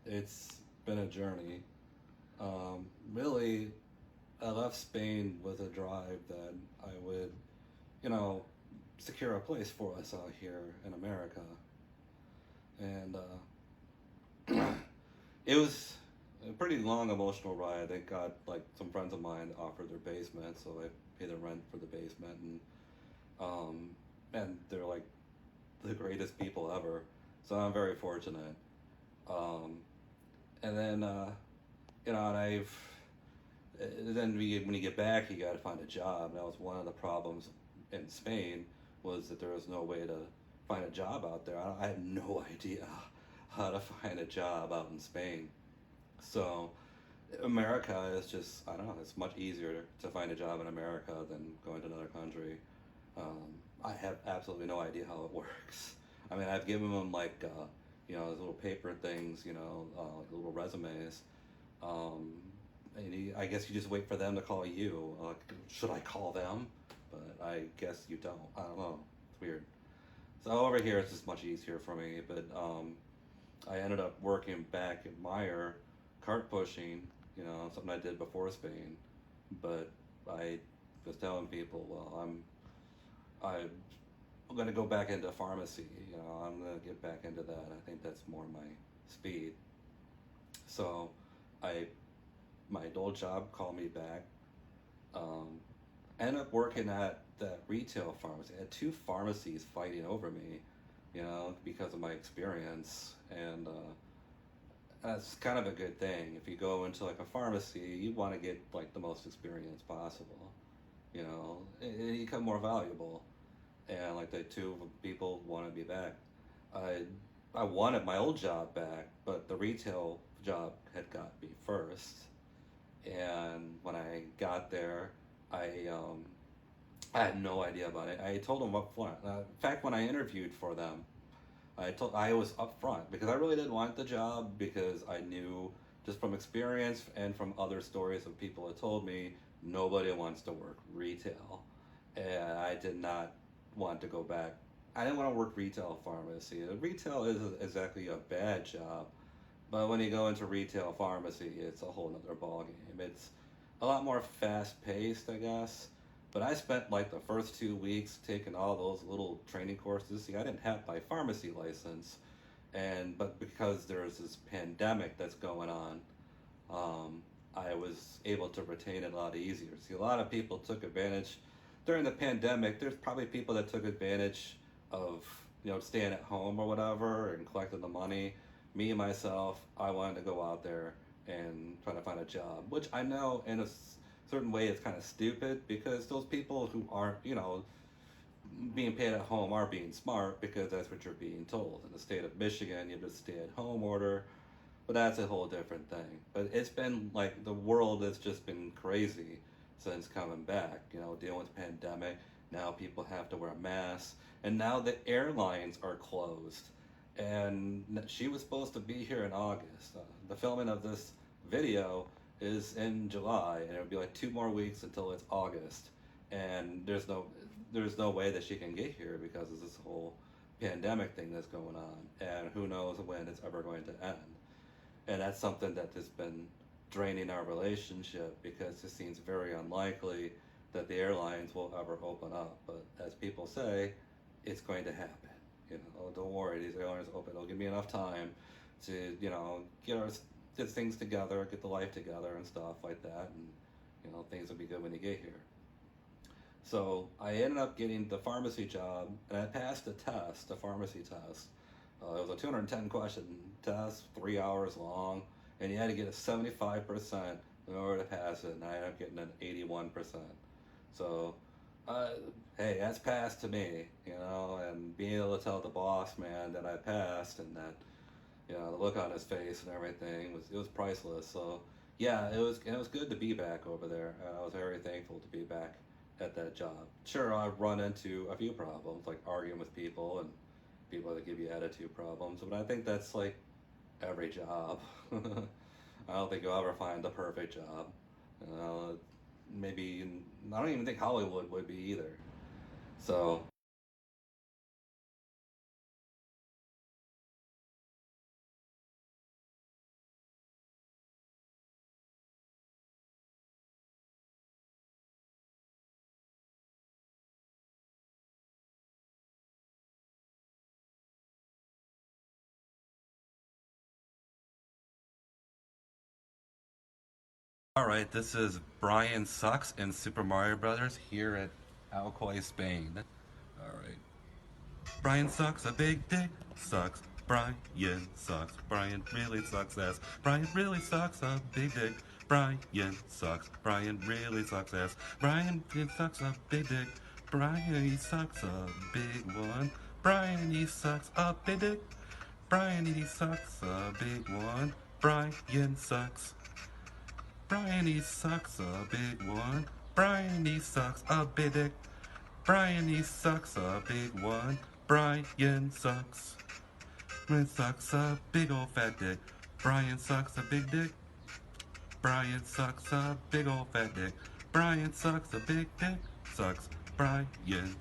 it's been a journey. Really, I left Spain with a drive that I would, you know, secure a place for us out here in America. And it was a pretty long emotional ride. Thank God, like some friends of mine offered their basement, so I paid the rent for the basement, um, and they're like the greatest people ever. So I'm very fortunate. Um, and then and when you get back, you got to find a job. That was one of the problems in Spain, was that there was no way to find a job out there. I had no idea how to find a job out in Spain. So America is just, I don't know, it's much easier to find a job in America than going to another country. I have absolutely no idea how it works. I mean, I've given them like, those little paper things, like little resumes. I guess you just wait for them to call you. Should I call them? But I guess you don't. I don't know. It's weird. So over here, it's just much easier for me. But I ended up working back at Meijer, cart pushing. Something I did before Spain. But I just telling people, well, I'm going to go back into pharmacy. You know, I'm going to get back into that. I think that's more my speed. So, my old job called me back. Ended up working at that retail pharmacy. I had two pharmacies fighting over me, you know, because of my experience, and that's kind of a good thing. If you go into like a pharmacy, you want to get like the most experience possible, you know, and you become more valuable. And like the two people wanted me back. I wanted my old job back, but the retail job had got me first. And when I got there, I had no idea about it. I told them up front. In fact, when I interviewed for them, I was upfront because I really didn't want the job, because I knew just from experience and from other stories of people that told me nobody wants to work retail, and I did not want to go back. I didn't want to work retail pharmacy. Retail isn't exactly a bad job, but when you go into retail pharmacy, it's a whole nother ballgame. It's a lot more fast paced, I guess. But I spent like the first 2 weeks taking all those little training courses. See, I didn't have my pharmacy license, but because there's this pandemic that's going on, I was able to retain it a lot easier. See, a lot of people took advantage during the pandemic. There's probably people that took advantage of, you know, staying at home or whatever and collecting the money. Me, myself, I wanted to go out there and try to find a job, which I know in a certain way it's kind of stupid, because those people who aren't, you know, being paid at home are being smart, because that's what you're being told. In the state of Michigan, you have a stay-at-home order, but that's a whole different thing. But it's been like the world has just been crazy since coming back, you know, dealing with the pandemic. Now people have to wear masks, and now the airlines are closed. And she was supposed to be here in August. The filming of this video is in July, and it'll be like 2 more weeks until it's August. And there's no way that she can get here because of this whole pandemic thing that's going on, and who knows when it's ever going to end. And that's something that has been draining our relationship, because it seems very unlikely that the airlines will ever open up. But as people say, it's going to happen. You know, don't worry, these airlines open. It'll give me enough time to, you know, get things together, get the life together and stuff like that, and, you know, things will be good when you get here. So I ended up getting the pharmacy job, and I passed the test, the pharmacy test. It was a 210 question test, 3 hours long, and you had to get a 75% in order to pass it, and I ended up getting an 81%. So, hey, that's passed to me, you know, and being able to tell the boss, man, that I passed, and that, you know, the look on his face and everything was priceless. So, yeah, it was good to be back over there. I was very thankful to be back at that job. Sure, I've run into a few problems, like arguing with people and people that give you attitude problems, but I think that's like every job. I don't think you'll ever find the perfect job. Maybe, I don't even think Hollywood would be either. So, alright, this is Brian Sucks in Super Mario Brothers here at Alcoy, Spain. Alright. Brian sucks a big dick. Sucks. Brian sucks. Brian really sucks ass. Brian really sucks a big dick. Brian sucks. Brian really sucks ass. Brian sucks a big dick. Brian he sucks a big one. Brian he sucks a big dick. Brian he sucks a big one. Brian sucks. Brian he sucks a big one. Brian he sucks a big dick. Brian he sucks a big one. Brian sucks. Brian sucks a big old fat dick. Brian sucks a big dick. Brian sucks a big old fat dick. Brian sucks a big dick. Sucks. Brian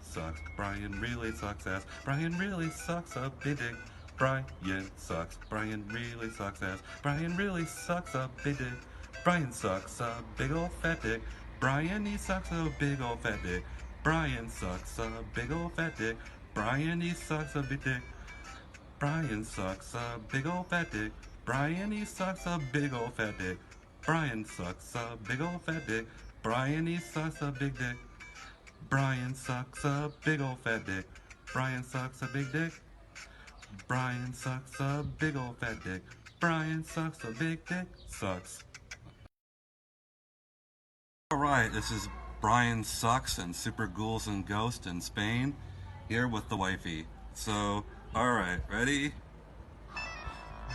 sucks. Brian really sucks ass. Brian really sucks a big dick. Brian sucks. Brian really sucks ass. Brian really sucks a big dick. Brian sucks a big old fat dick. Brian, he sucks a big old fat dick. Brian sucks a big old fat dick. Brian, he sucks a big dick. Brian sucks a big old fat dick. Brian, he sucks a big old fat dick. Brian sucks a big old fat dick. Brian, he sucks a big dick. Brian sucks a big old fat dick. Brian sucks a big dick. Brian sucks a big old fat dick. Brian sucks a big dick. Sucks. Alright, this is Brian Sucks and Super Ghouls and Ghosts in Spain, here with the wifey. So, alright, ready?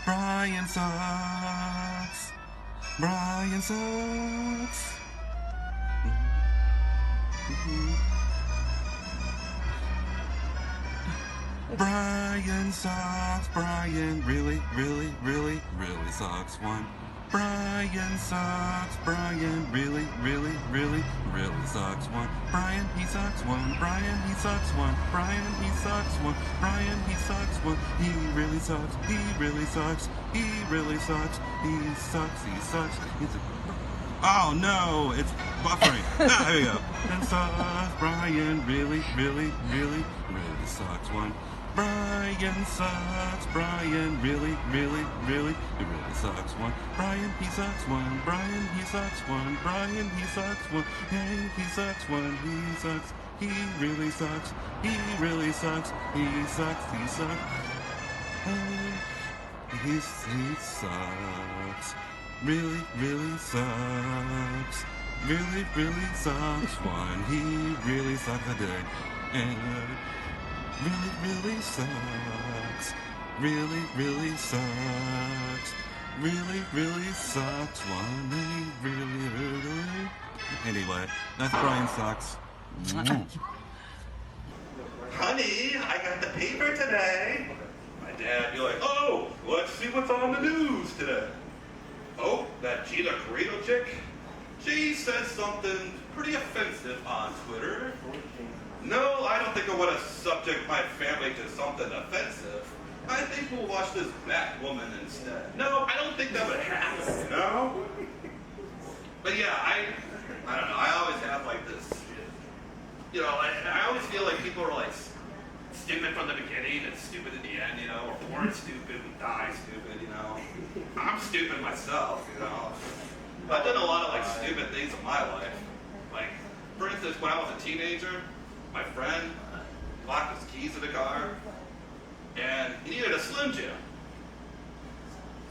Brian sucks. Brian sucks. Brian sucks. Brian really sucks one. Brian sucks. Brian really sucks one. Brian, he sucks one. Brian, he sucks one. Brian, he sucks one. Brian, he sucks one. He really sucks. He really sucks. He really sucks. He sucks. He sucks. Oh no, it's buffering. Ah, there you go. And sucks. Brian really sucks one. Brian sucks. Brian really sucks one. Brian, he sucks one. Brian, he sucks one. Brian, he sucks one. Hey, he sucks one. He sucks. He really sucks. He really sucks. He sucks. He sucks. He sucks. Really sucks. Really sucks one. He really sucks a dick. And really sucks. Really sucks. Really sucks one. He really. Anyway, that's Brian Sucks. Honey, I got the paper today. My dad be like, oh, let's see what's on the news today. Oh, that Gina Carino chick? She said something pretty offensive on Twitter. No, I don't think I want to subject my family to something offensive. I think we'll watch this Batwoman instead. No, I don't think that would happen, you know? But yeah, I don't know, I always have like this, you know, I always feel like people are like stupid from the beginning and stupid at the end, you know, or born stupid and die stupid, you know. I'm stupid myself, you know. I've done a lot of like stupid things in my life. Like, for instance, when I was a teenager, my friend locked his keys in the car and he needed a Slim Jim.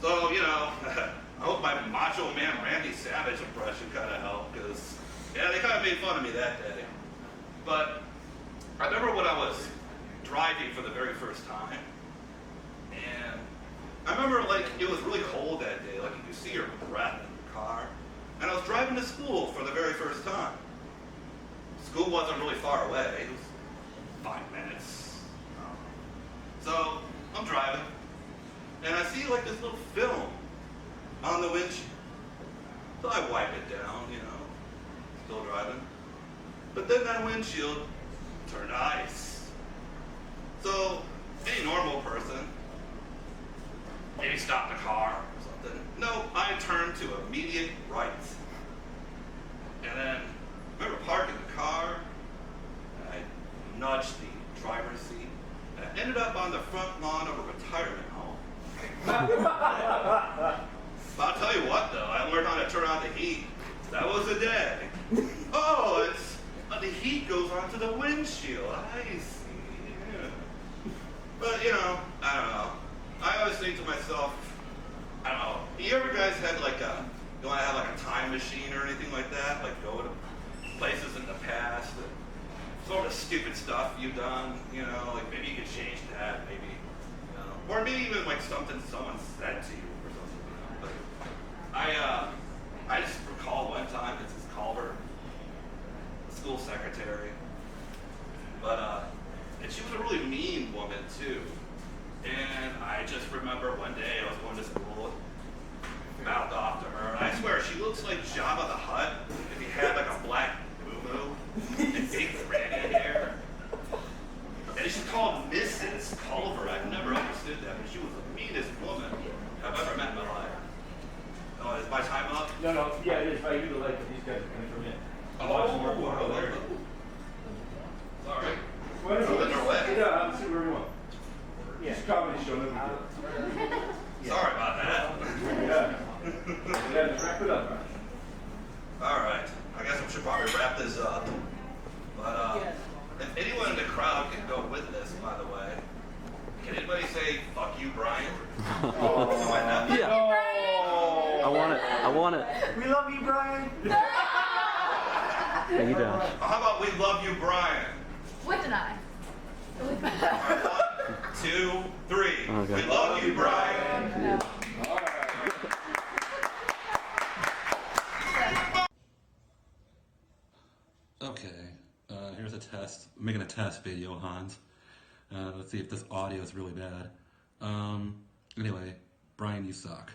So, you know, I hope my Macho Man Randy Savage impression kind of helped, because, yeah, they kind of made fun of me that day. But I remember when I was driving for the very first time, and I remember, like, it was really cold that day, like, you could see your breath in the car, and I was driving to school for the very first time. School wasn't really far away, it was 5 minutes. So, I'm driving, and I see, like, this little film on the windshield. So I wipe it down, you know, still driving. But then that windshield turned ice. So, any normal person, maybe stop the car or something. No, I turned to immediate right. And then, I remember parking the car, and I nudged the driver's seat, and I ended up on the front lawn of a retirement home. But I'll tell you what, though, I learned how to turn on the heat. That was the day. Oh, the heat goes onto the windshield. I see. Yeah. But, you know, I don't know. I always think to myself, I don't know, you ever guys had like you want to have like a time machine or anything like that? Like go to places in the past, and sort of stupid stuff you've done, you know, like maybe you could change that, maybe, you know, or maybe even like something someone said to you or something, you know. But I just recall one time, this is Culver, the school secretary, but and she was a really mean woman too. And I just remember one day I was going to school, mouthed off to her, and I swear she looks like Jabba the Hutt if he had like a black moo-moo and big redhead hair. And she's called Mrs. Culver. I've never understood that, but she was the meanest woman I've ever met in my life. Oh, is my time up? No, yeah, it is. I usually like that these guys are coming from in. Oh, wow, there you go. Sorry. Well, Throw it their way. yeah, I'm super everyone. Yeah. It's comedy show, no big deal. Sorry about that. Yeah. Yeah, just wrap it up, man. All right. I guess we should probably wrap this up. But if anyone in the crowd can go with this, by the way, can anybody say "fuck you, Bryan"? Why not? Yeah. I want it. I want it. We love you, Bryan. Thank you, Josh. How about "we love you, Bryan"? With an eye. All right, 1, 2, 3. Okay. We love you, Bryan. No. All right. Okay, here's a test. I'm making a test video, Hans. Let's see if this audio is really bad. Anyway, Bryan, you suck.